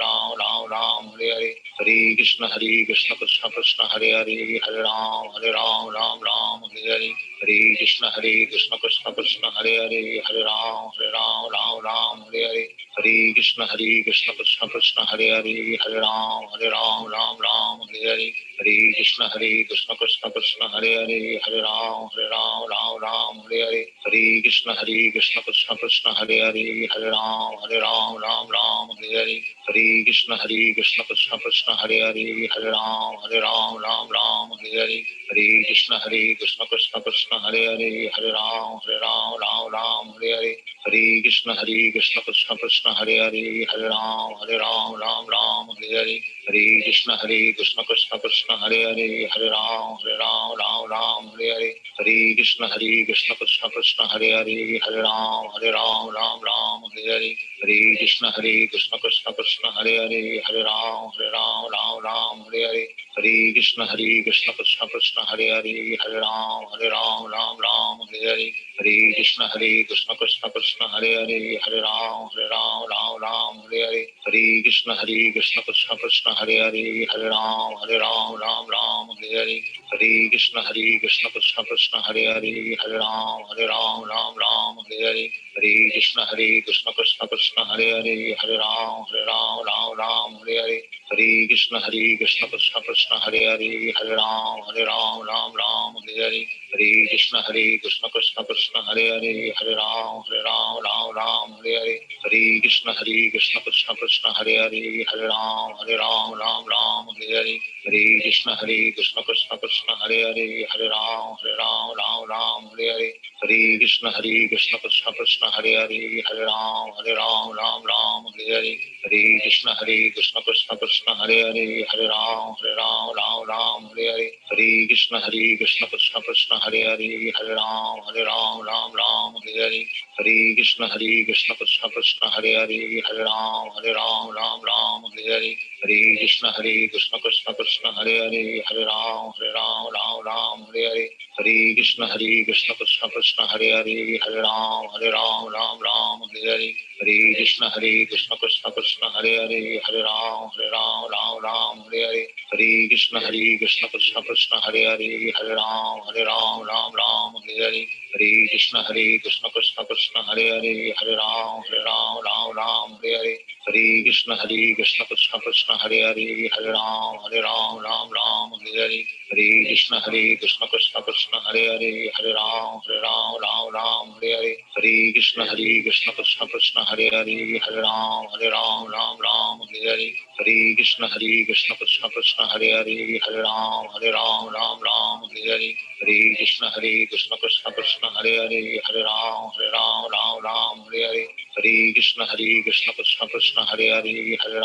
Ram Hare Hare, Hare Krishna Krishna Krishna Hare Hare, Hare Ram Hare Hare, Hare Krishna Krishna Krishna Hare Hare, Hare Ram Hare Hare, Hare Krishna Krishna Krishna Hare Hare, Hare Ram Hare Hare, Hare Krishna Krishna Krishna Hare Hare, Hare Ram Hare Hare, Hare Krishna Krishna Krishna Hare Hare, Hare Ram Hare Hare, Hare Krishna Krishna Krishna Hare Hare, Hare Ram Hare Hare, Hare Krishna Krishna Krishna Hare Hare, Hare Ram Hare Hare, Hare Krishna Krishna Krishna Hare Hare, Hare Ram Hare Hare, Hare Krishna Krishna Krishna Hare Hare, Hare Ram Hare Hare, Hare Krishna Krishna Krishna Hare Hare, Hare Ram Hare Hare, Hare Krishna Krishna Krishna Hare Hare, Hare Ram Hare Hare, Hare Krishna Krishna Krishna Hare Hare, Hare Ram Hare Hare, Hare Krishna Krishna Krishna Hare Hare, Hare Ram Hare Hare, Hare Krishna Krishna Krishna Hare Hare, Hare Ram Hare Hare, Hare Krishna Krishna Krishna Hare Hare, Hare Ram Hare Hare, Hare Krishna Krishna Krishna Hare Hare, Hare Ram Hare Hare, Hare Krishna Krishna Krishna Hare Hare, Hare Ram Hare Hare, Hare Krishna Krishna Krishna Hare Hare, Hare Ram Hare Hare, Hare Krishna Krishna Krishna Hare Hare, Hare Ram Hare Hare, Hare Krishna Krishna Krishna Hare Hare, Hare Ram Hare Hare, Hare Krishna Krishna Krishna Hare Hare, Hare Ram Hare Hare, Hare Krishna Krishna Krishna Hare Hare, Hare Ram Hare Hare, Hare Krishna Krishna Krishna Hare Hare, Hare Ram Hare Hare, Hare Krishna Krishna Krishna Hare Hare, Hare Ram Hare Hare, Hare Krishna Krishna Krishna Hare Hare, Hare Ram Hare Hare, Hare Krishna Krishna Krishna Hare Hare, Hare Ram Ram Ram Hare Hare, Hare Krishna Krishna Krishna Hare Hare, Hare Ram Ram Hare Hare, Hare Krishna Krishna Krishna Hare Hare, Hare Ram Ram Hare Hare, Hare Krishna Krishna Krishna Hare Hare, Hare Ram Ram Hare Hare, Hare Krishna Krishna Krishna Hare Hare, Hare Ram Ram Hare Hare, Hare Krishna Krishna Krishna Hare Hare, Hare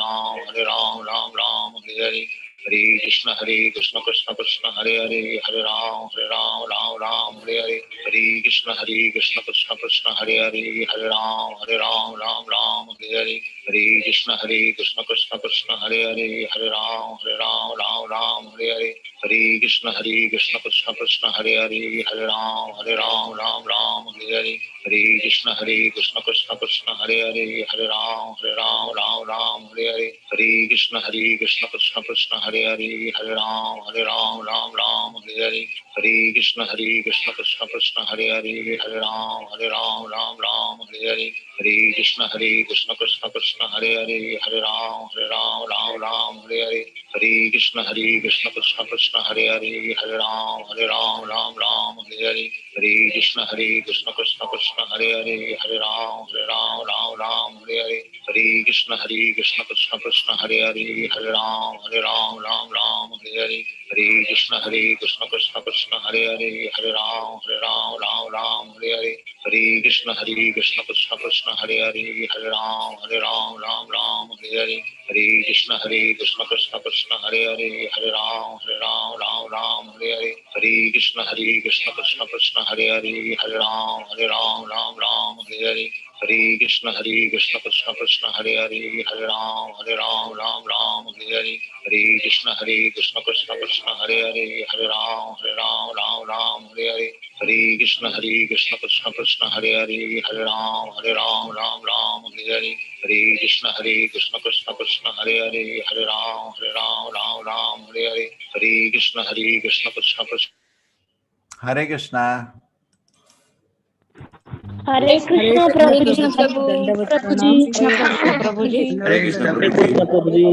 Ram Ram Hare Hare, Hare Krishna Krishna Krishna Hare Hare, Hare Ram Ram Hare Hare, Hare Krishna Krishna Krishna Hare Hare, Hare Ram Ram Hare Hare, Hare Krishna Krishna Krishna Hare Hare, Hare Ram Hare Hare, Hare Krishna Krishna Krishna Hare Hare, Hare Ram Hare Hare, Hare Krishna Krishna Krishna Hare Hare, Hare Ram Hare Hare, Hare Krishna Krishna Krishna Hare Hare, Hare Ram Hare Hare, Hare Krishna Krishna Krishna Hare Hare, Hare Ram Hare Hare, Hare Krishna Krishna Krishna Hare Hare, Hare Ram Hare Hare, Hare Krishna Krishna Krishna Hare Hare, Hare Ram Hare Hare, Hare Krishna Krishna Krishna Hare Hare, Hare Ram Hare Hare, Hare Krishna Krishna Krishna Hare Hare, Hare Ram Hare Hare, Hare Krishna Krishna Krishna Hare Hare, Hare Ram Hare Hare, Hare Krishna Krishna Krishna Hare Hare, Hare Ram Hare Hare, Hare Krishna Krishna Krishna Hare Hare, Hare Ram Hare Hare, Hare Krishna Krishna Krishna Hare Hare, Hare Ram Hare Hare, Hare Krishna Krishna Krishna Hare Hare, Hare Ram Hare Hare, Hare Krishna Krishna Krishna Hare Hare, Hare Ram Hare Hare, Hare Krishna Krishna Krishna Hare Hare, Hare Ram Hare Hare, Hare Krishna Krishna Krishna Hare Hare, Hare Ram Hare Hare, Hare Krishna Krishna Krishna. Hare Krishna. हरे कृष्णा प्रभु जी। दंडवत प्रभु जी प्रणाम। प्रभु जी। हरे कृष्ण प्रभु जी।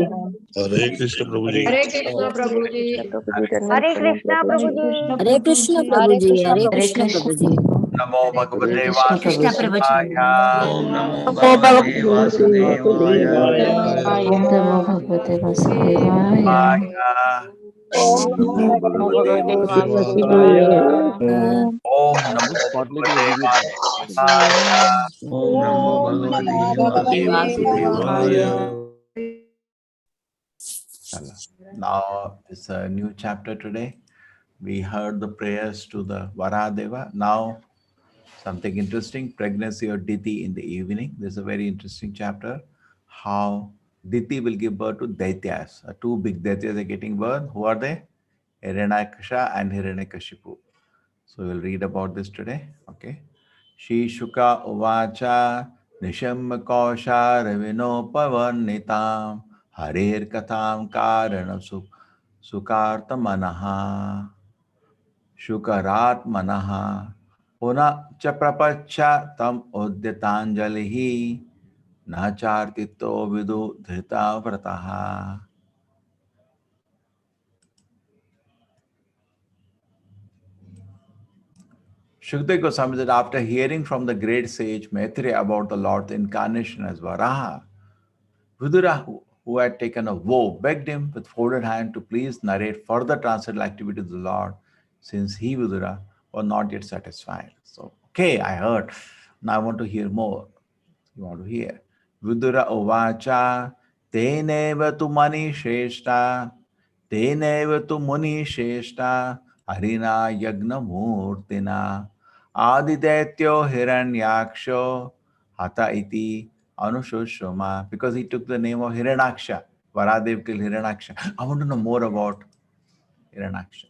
हरे कृष्ण प्रभु जी। हरे कृष्ण प्रभु जी। हरे कृष्णा प्रभु जी। हरे कृष्ण प्रभु जी। हरे कृष्ण प्रभु जी। नमो भगवते कृष्ण प्रभु जी। वासुदेवाय। ओम नमो भगवते वासुदेवाय। ओम नमो भगवते वासुदेवाय। ओम नमो भगवते वासुदेवाय। ओम नमो भगवते वासुदेवाय। ओम नमो ओम भगवते नमो भगवते वासुदेवाय। Now it's a new chapter today. We heard the prayers to the Varadeva. Now something interesting, pregnancy of Diti in the evening. This is a very interesting chapter. How Diti will give birth to Daityas. Two big Daityas are getting birth. Who are they? Hiranyakasha and Hiranyakashipu. So we'll read about this today. Okay. Shri Shuka Uvacha Nisham Kausha Ravino Pavarnitam Harir Katham Karana Sukarta Manaha Shukarat Manaha Puna Chaprapacha Tam Udyatanjalihi Nachartito Vidu Dhita Vrataha. Shukdev Goswami said, after hearing from the great sage Maitreya about the Lord's incarnation as Varaha, Vidura, who had taken a vow, begged him with folded hand to please narrate further transcendental activity of the Lord, since he, Vidura, was not yet satisfied. So, okay, I heard. Now I want to hear more. You want to hear. Vidura Uvacha, Teneva tu mani shrestha, Teneva tu muni shrestha, Harina yagna murtina, Adidetyo hiranyaksho, Hata iti Anushushama, because he took the name of Hiranaksha. Varadev killed Hiranaksha. I want to know more about Hiranaksha.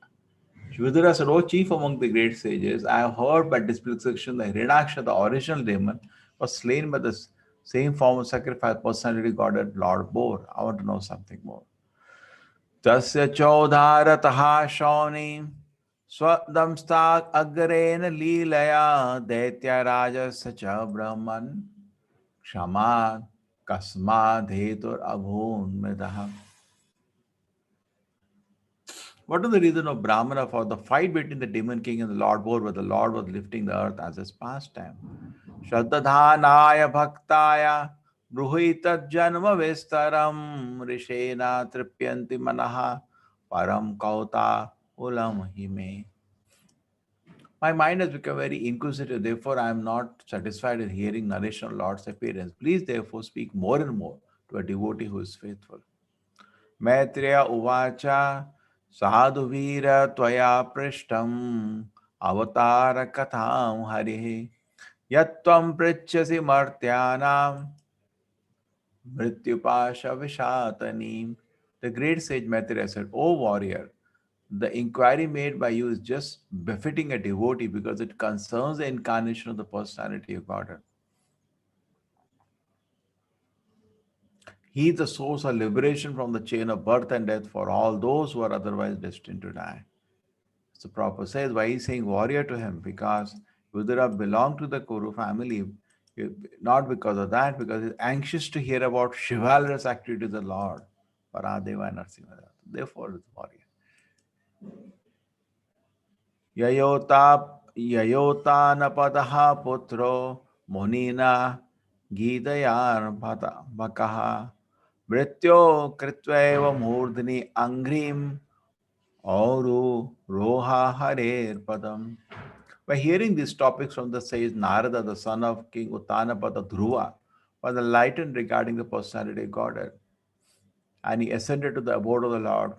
Vidura said, O chief among the great sages, I have heard by dissection that Hiranaksha, the original demon, was slain by the same form of sacrifice personality God Lord bore. I want to know something more. Tasya chaudharataha shauni swadamstak agrena leelaya daitya raja sacha brahman Kshaman Kasmadhetur abhun mridah. What is the reason of Brahmana for the fight between the demon king and the Lord boar, where the Lord was lifting the earth as his pastime? Shraddhanaya bhaktaya bruhita janma vistaram rishena tripyanti manaha param kauta ulam hime. My mind has become very inquisitive, therefore I am not satisfied with hearing narration of Lord's appearance. Please therefore speak more and more to a devotee who is faithful. Maitreya uvacha sadhuvira tvaya prishtam avatara katham harihi yatvam pritchasi martyanam mrityupasha vishatanim. The great sage Maitreya said, O warrior, the inquiry made by you is just befitting a devotee because it concerns the incarnation of the personality of Godhead. He is the source of liberation from the chain of birth and death for all those who are otherwise destined to die. So Prabhupada says, why he is saying warrior to him? Because Vidura belonged to the Kuru family, not because of that, because he is anxious to hear about chivalrous activities of the Lord, Paradeva and Narsimha. Therefore, he is warrior. Yayotanapadha putro monina gidayar bhakaha mrityo kritveva murdhini angrim auru roha harer padam. By hearing these topics from the sage Narada, the son of King Uttanapada Dhruva, was enlightened regarding the personality of Godhead, and he ascended to the abode of the Lord,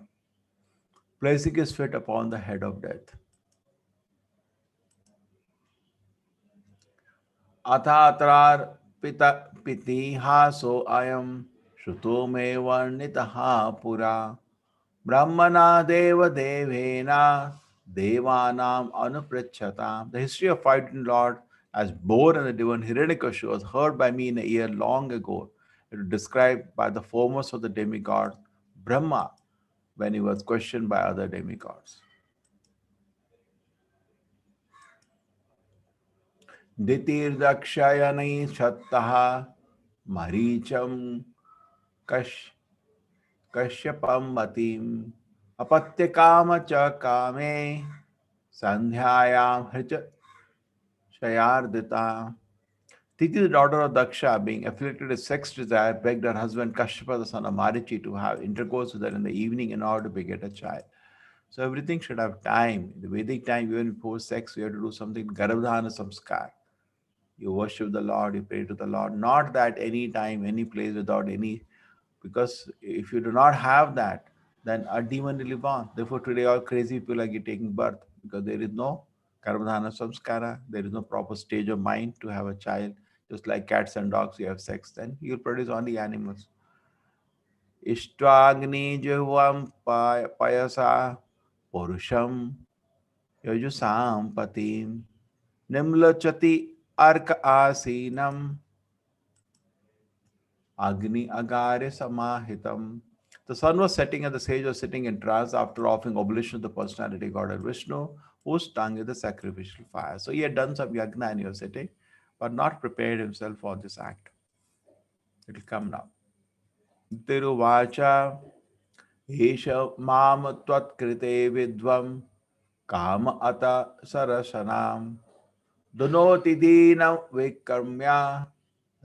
placing his feet upon the head of death. Athatrar pitihaso ayam shruto me varnitaha pura brahmana deva devena devanam anuprachata. The history of fighting Lord as boar and the divine Hiranyakashipu was heard by me in a year long ago. It was described by the foremost of the demigods, Brahma, when he was questioned by other demigods. Ditirdakshayanai shattaha maricham kashyapam matim apatyakama cha kame sandhyayam hricha shayardita. Titi, the daughter of Daksha, being afflicted with sex desire, begged her husband Kashyapa, the son of Marichi, to have intercourse with her in the evening in order to beget a child. So everything should have time. In the Vedic time, even before sex, we have to do something, Garbhadhana Samskar. You worship the Lord, you pray to the Lord. Not that any time, any place without any, because if you do not have that, then a demon will live on. Therefore, today all crazy people are taking birth because there is no Garbhadhana Samskara, there is no proper stage of mind to have a child. Just like cats and dogs, you have sex, then you will produce only animals. Ishtwagni Jehuam Payasa Purusham Yajusam Patim Nimlachati Arka Asinam Agni Agare Samahitam. The sun was setting and the sage was sitting in trance after offering oblation to the personality Godhead Vishnu, whose tongue is the sacrificial fire. So he had done some yagna and he was sitting, but not prepared himself for this act. It will come now. Tiruvacha Esha Mam Tvat Krite Vidvam Kama Ata Sarasanam Dunoti Dina Vikarmya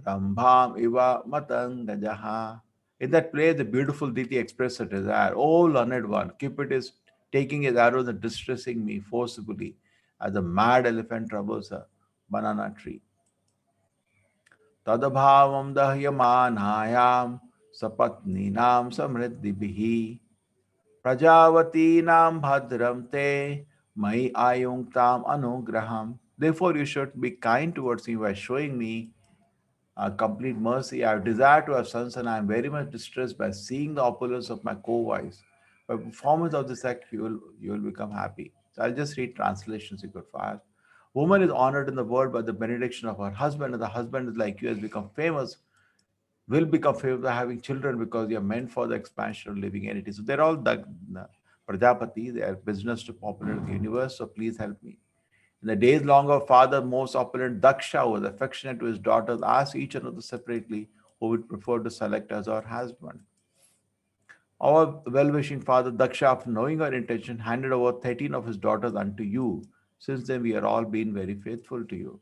Rambham Iva Matangajaha. In that place, the beautiful deity expressed her desire. O learned one, Cupid is taking his arrows and distressing me forcibly as a mad elephant troubles a banana tree. Tadabhavam dahyamanayam sapatninam samriddhibihi Prajavatinam bhadram te mai ayungtam anugraham. Therefore, you should be kind towards me by showing me complete mercy. I have desired to have sons, and I am very much distressed by seeing the opulence of my co-wives. By performance of this act, you will become happy. So I'll just read translations you could find. Woman is honored in the world by the benediction of her husband, and the husband is like you, has become famous, will become famous by having children because you are meant for the expansion of living entities. So they're all the Prajapati, they are business to populate the universe, so please help me. In the days long of father, most opulent Daksha was affectionate to his daughters, asked each another separately, who would prefer to select as our husband. Our well-wishing father Daksha, after knowing our intention, handed over 13 of his daughters unto you. Since then, we are all been very faithful to you.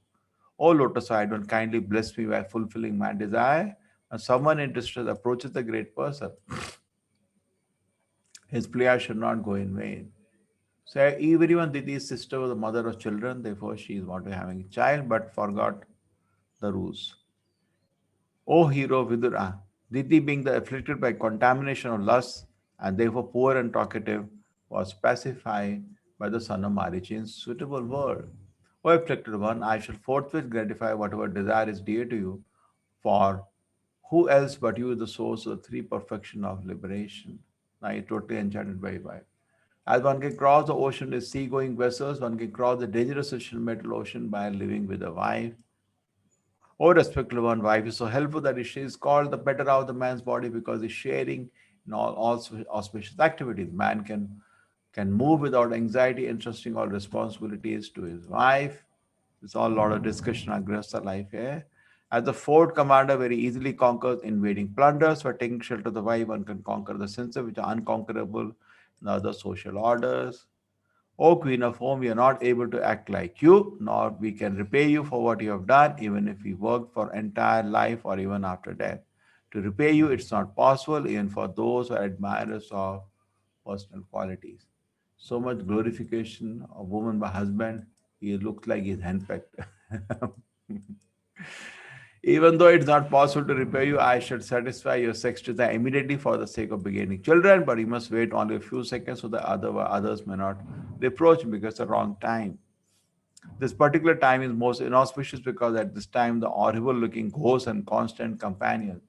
O lotus-eyed one, kindly bless me by fulfilling my desire. When someone in distress approaches the great person, his prayer should not go in vain. So everyone, Diti's sister was the mother of children, therefore she is wanted having a child, but forgot the rules. O hero Vidura, Diti being the afflicted by contamination of lust and therefore poor and talkative, was pacified by the son of Marichin's suitable word. O afflicted one, I shall forthwith gratify whatever desire is dear to you, for who else but you is the source of the three perfection of liberation? Now you're totally enchanted by wife. As one can cross the ocean with sea-going vessels, one can cross the dangerous ocean metal ocean by living with a wife. O respectable one, wife is so helpful that she is called the better half of the man's body because he's sharing in all auspicious activities. Man can move without anxiety, entrusting all responsibilities to his wife. It's all a lot of discussion on Grihastha life here. As the fort commander very easily conquers invading plunders, for taking shelter of the wife, one can conquer the senses which are unconquerable in other social orders. O Queen of Home, we are not able to act like you, nor we can repay you for what you have done, even if we worked for entire life or even after death. To repay you, it's not possible, even for those who are admirers of personal qualities. So much glorification of woman by husband, he looks like he's handpicked. Even though it's not possible to repay you, I should satisfy your sex desire immediately for the sake of begetting children, but you must wait only a few seconds so that others may not reproach you because it's the wrong time. This particular time is most inauspicious because at this time the horrible looking ghosts and constant companions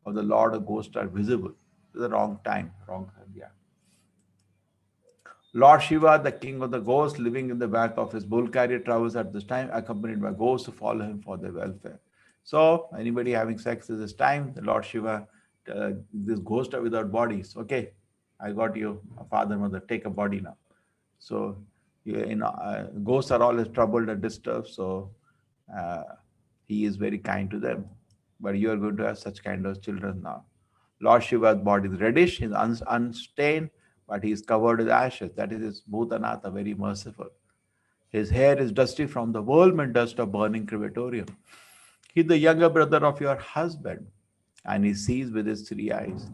of the Lord of Ghosts are visible. It's the wrong time. Yeah. Lord Shiva, the king of the ghosts, living in the back of his bull carrier, travels at this time, accompanied by ghosts who follow him for their welfare. So, anybody having sex at this time, the Lord Shiva, this ghosts are without bodies. Okay, I got you, father, mother, take a body now. So, ghosts are always troubled and disturbed. So, he is very kind to them. But you are going to have such kind of children now. Lord Shiva's body is reddish, is unstained, but he is covered with ashes. That is his Bhutanatha, very merciful. His hair is dusty from the whirlwind dust of burning crematorium. He is the younger brother of your husband, and he sees with his three eyes.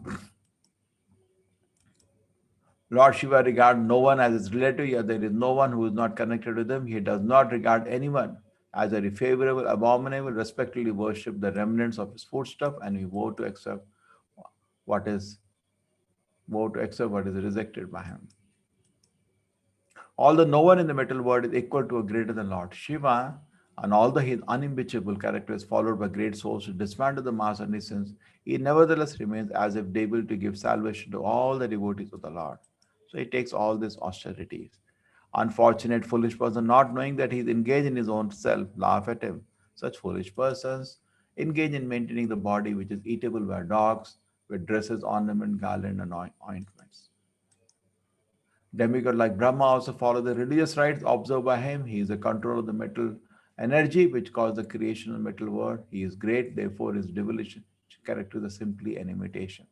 Lord Shiva regards no one as his relative, yet there is no one who is not connected with him. He does not regard anyone as a favorable, abominable, respectfully worship the remnants of his foodstuff, and we vow to accept what is rejected by him. Although no one in the material world is equal to or greater than Lord Shiva, and although his unimpeachable character is followed by great souls to dismantle the mass of innocence, he nevertheless remains as if able to give salvation to all the devotees of the Lord. So he takes all these austerities. Unfortunate foolish person, not knowing that he is engaged in his own self, laugh at him. Such foolish persons engage in maintaining the body which is eatable by dogs, with dresses, ornament, garland, and ointments. Demigod like Brahma also follow the religious rites observed by him. He is the control of the metal energy which caused the creation of the metal world. He is great, therefore his devilish character is simply an imitation.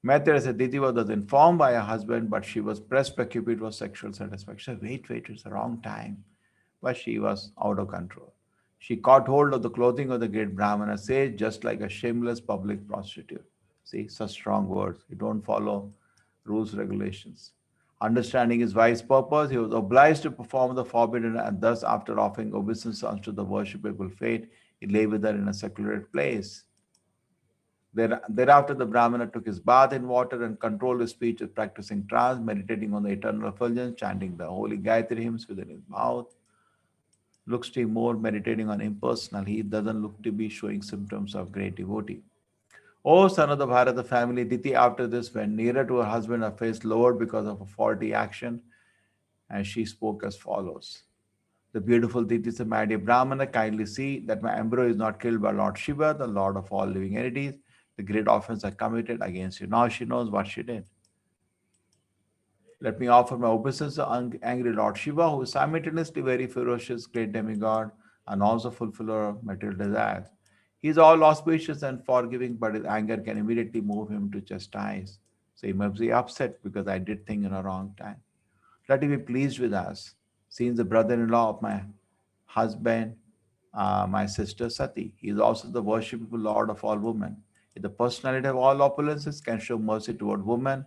Maitreya said Diti was informed by her husband, but she was pressed preoccupied with sexual satisfaction. Wait, it's the wrong time. But she was out of control. She caught hold of the clothing of the great Brahmana sage, just like a shameless public prostitute. See, such strong words. You don't follow rules, regulations. Understanding his wife's purpose, he was obliged to perform the forbidden, and thus, after offering obeisance unto the worshipable fate, he lay with her in a secluded place. Thereafter, the Brahmana took his bath in water and controlled his speech with practicing trance, meditating on the eternal effulgence, chanting the holy Gayatri hymns within his mouth. Looks to be more meditating on impersonal. He doesn't look to be showing symptoms of great devotee. O son of the Bharata family, Diti after this went nearer to her husband, her face lowered because of a faulty action, and she spoke as follows. The beautiful Diti said, my dear Brahmana, kindly see that my embryo is not killed by Lord Shiva, the Lord of all living entities. The great offense I committed against you. Now she knows what she did. Let me offer my obeisance to angry Lord Shiva, who is simultaneously very ferocious, great demigod, and also fulfiller of material desires. He is all auspicious and forgiving, but his anger can immediately move him to chastise. So he must be upset because I did things in a wrong time. Let him be pleased with us. Since the brother-in-law of my husband, my sister Sati, he is also the worshipful Lord of all women. If the personality of all opulences can show mercy toward women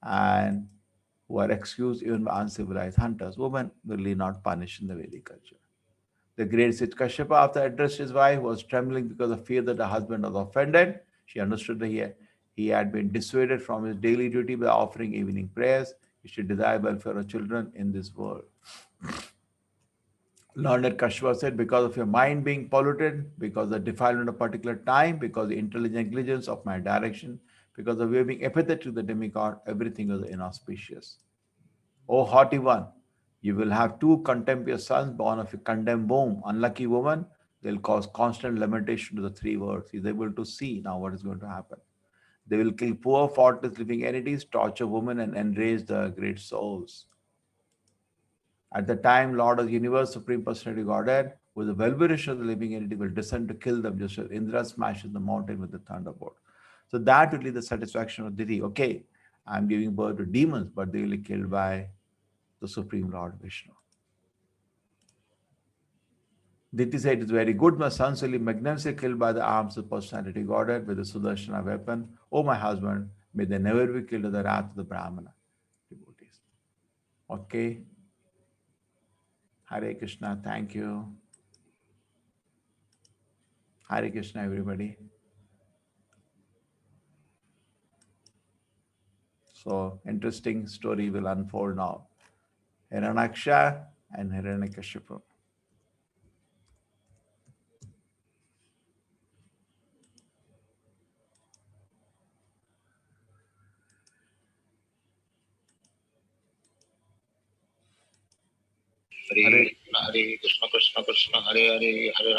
and who are excused even by uncivilized hunters, women will really not punish in the Vedic culture. The great Kashyapa, after addressed his wife, was trembling because of fear that her husband was offended. She understood that he had been dissuaded from his daily duty by offering evening prayers. He should desire welfare of children in this world. Learned Kashyapa said, because of your mind being polluted, because of the defilement of particular time, because of the intelligent negligence of my direction, because of your being apathetic to the demigod, everything was inauspicious. O haughty one, you will have two contemptuous sons born of a condemned womb. Unlucky woman, they'll cause constant lamentation to the three words. He's able to see now what is going to happen. They will kill poor, faultless living entities, torture women, and enrage the great souls. At the time, Lord of the Universe, Supreme Personality Godhead, with the well-wisher of the living entity, will descend to kill them, just as Indra smashes the mountain with the thunderbolt. So that will be the satisfaction of Diti. Okay, I'm giving birth to demons, but they will be killed by the Supreme Lord Vishnu. Diti said, it's very good. My sons will be magnificently killed by the arms of personality Godhead with the Sudarshana weapon. Oh, my husband, may they never be killed by the wrath of the Brahmana devotees. Okay. Hare Krishna. Thank you. Hare Krishna, everybody. So, interesting story will unfold now. Hiranyaksha and Hiranyakashipu. Hare Krishna Krishna Krishna Hare Hare Hare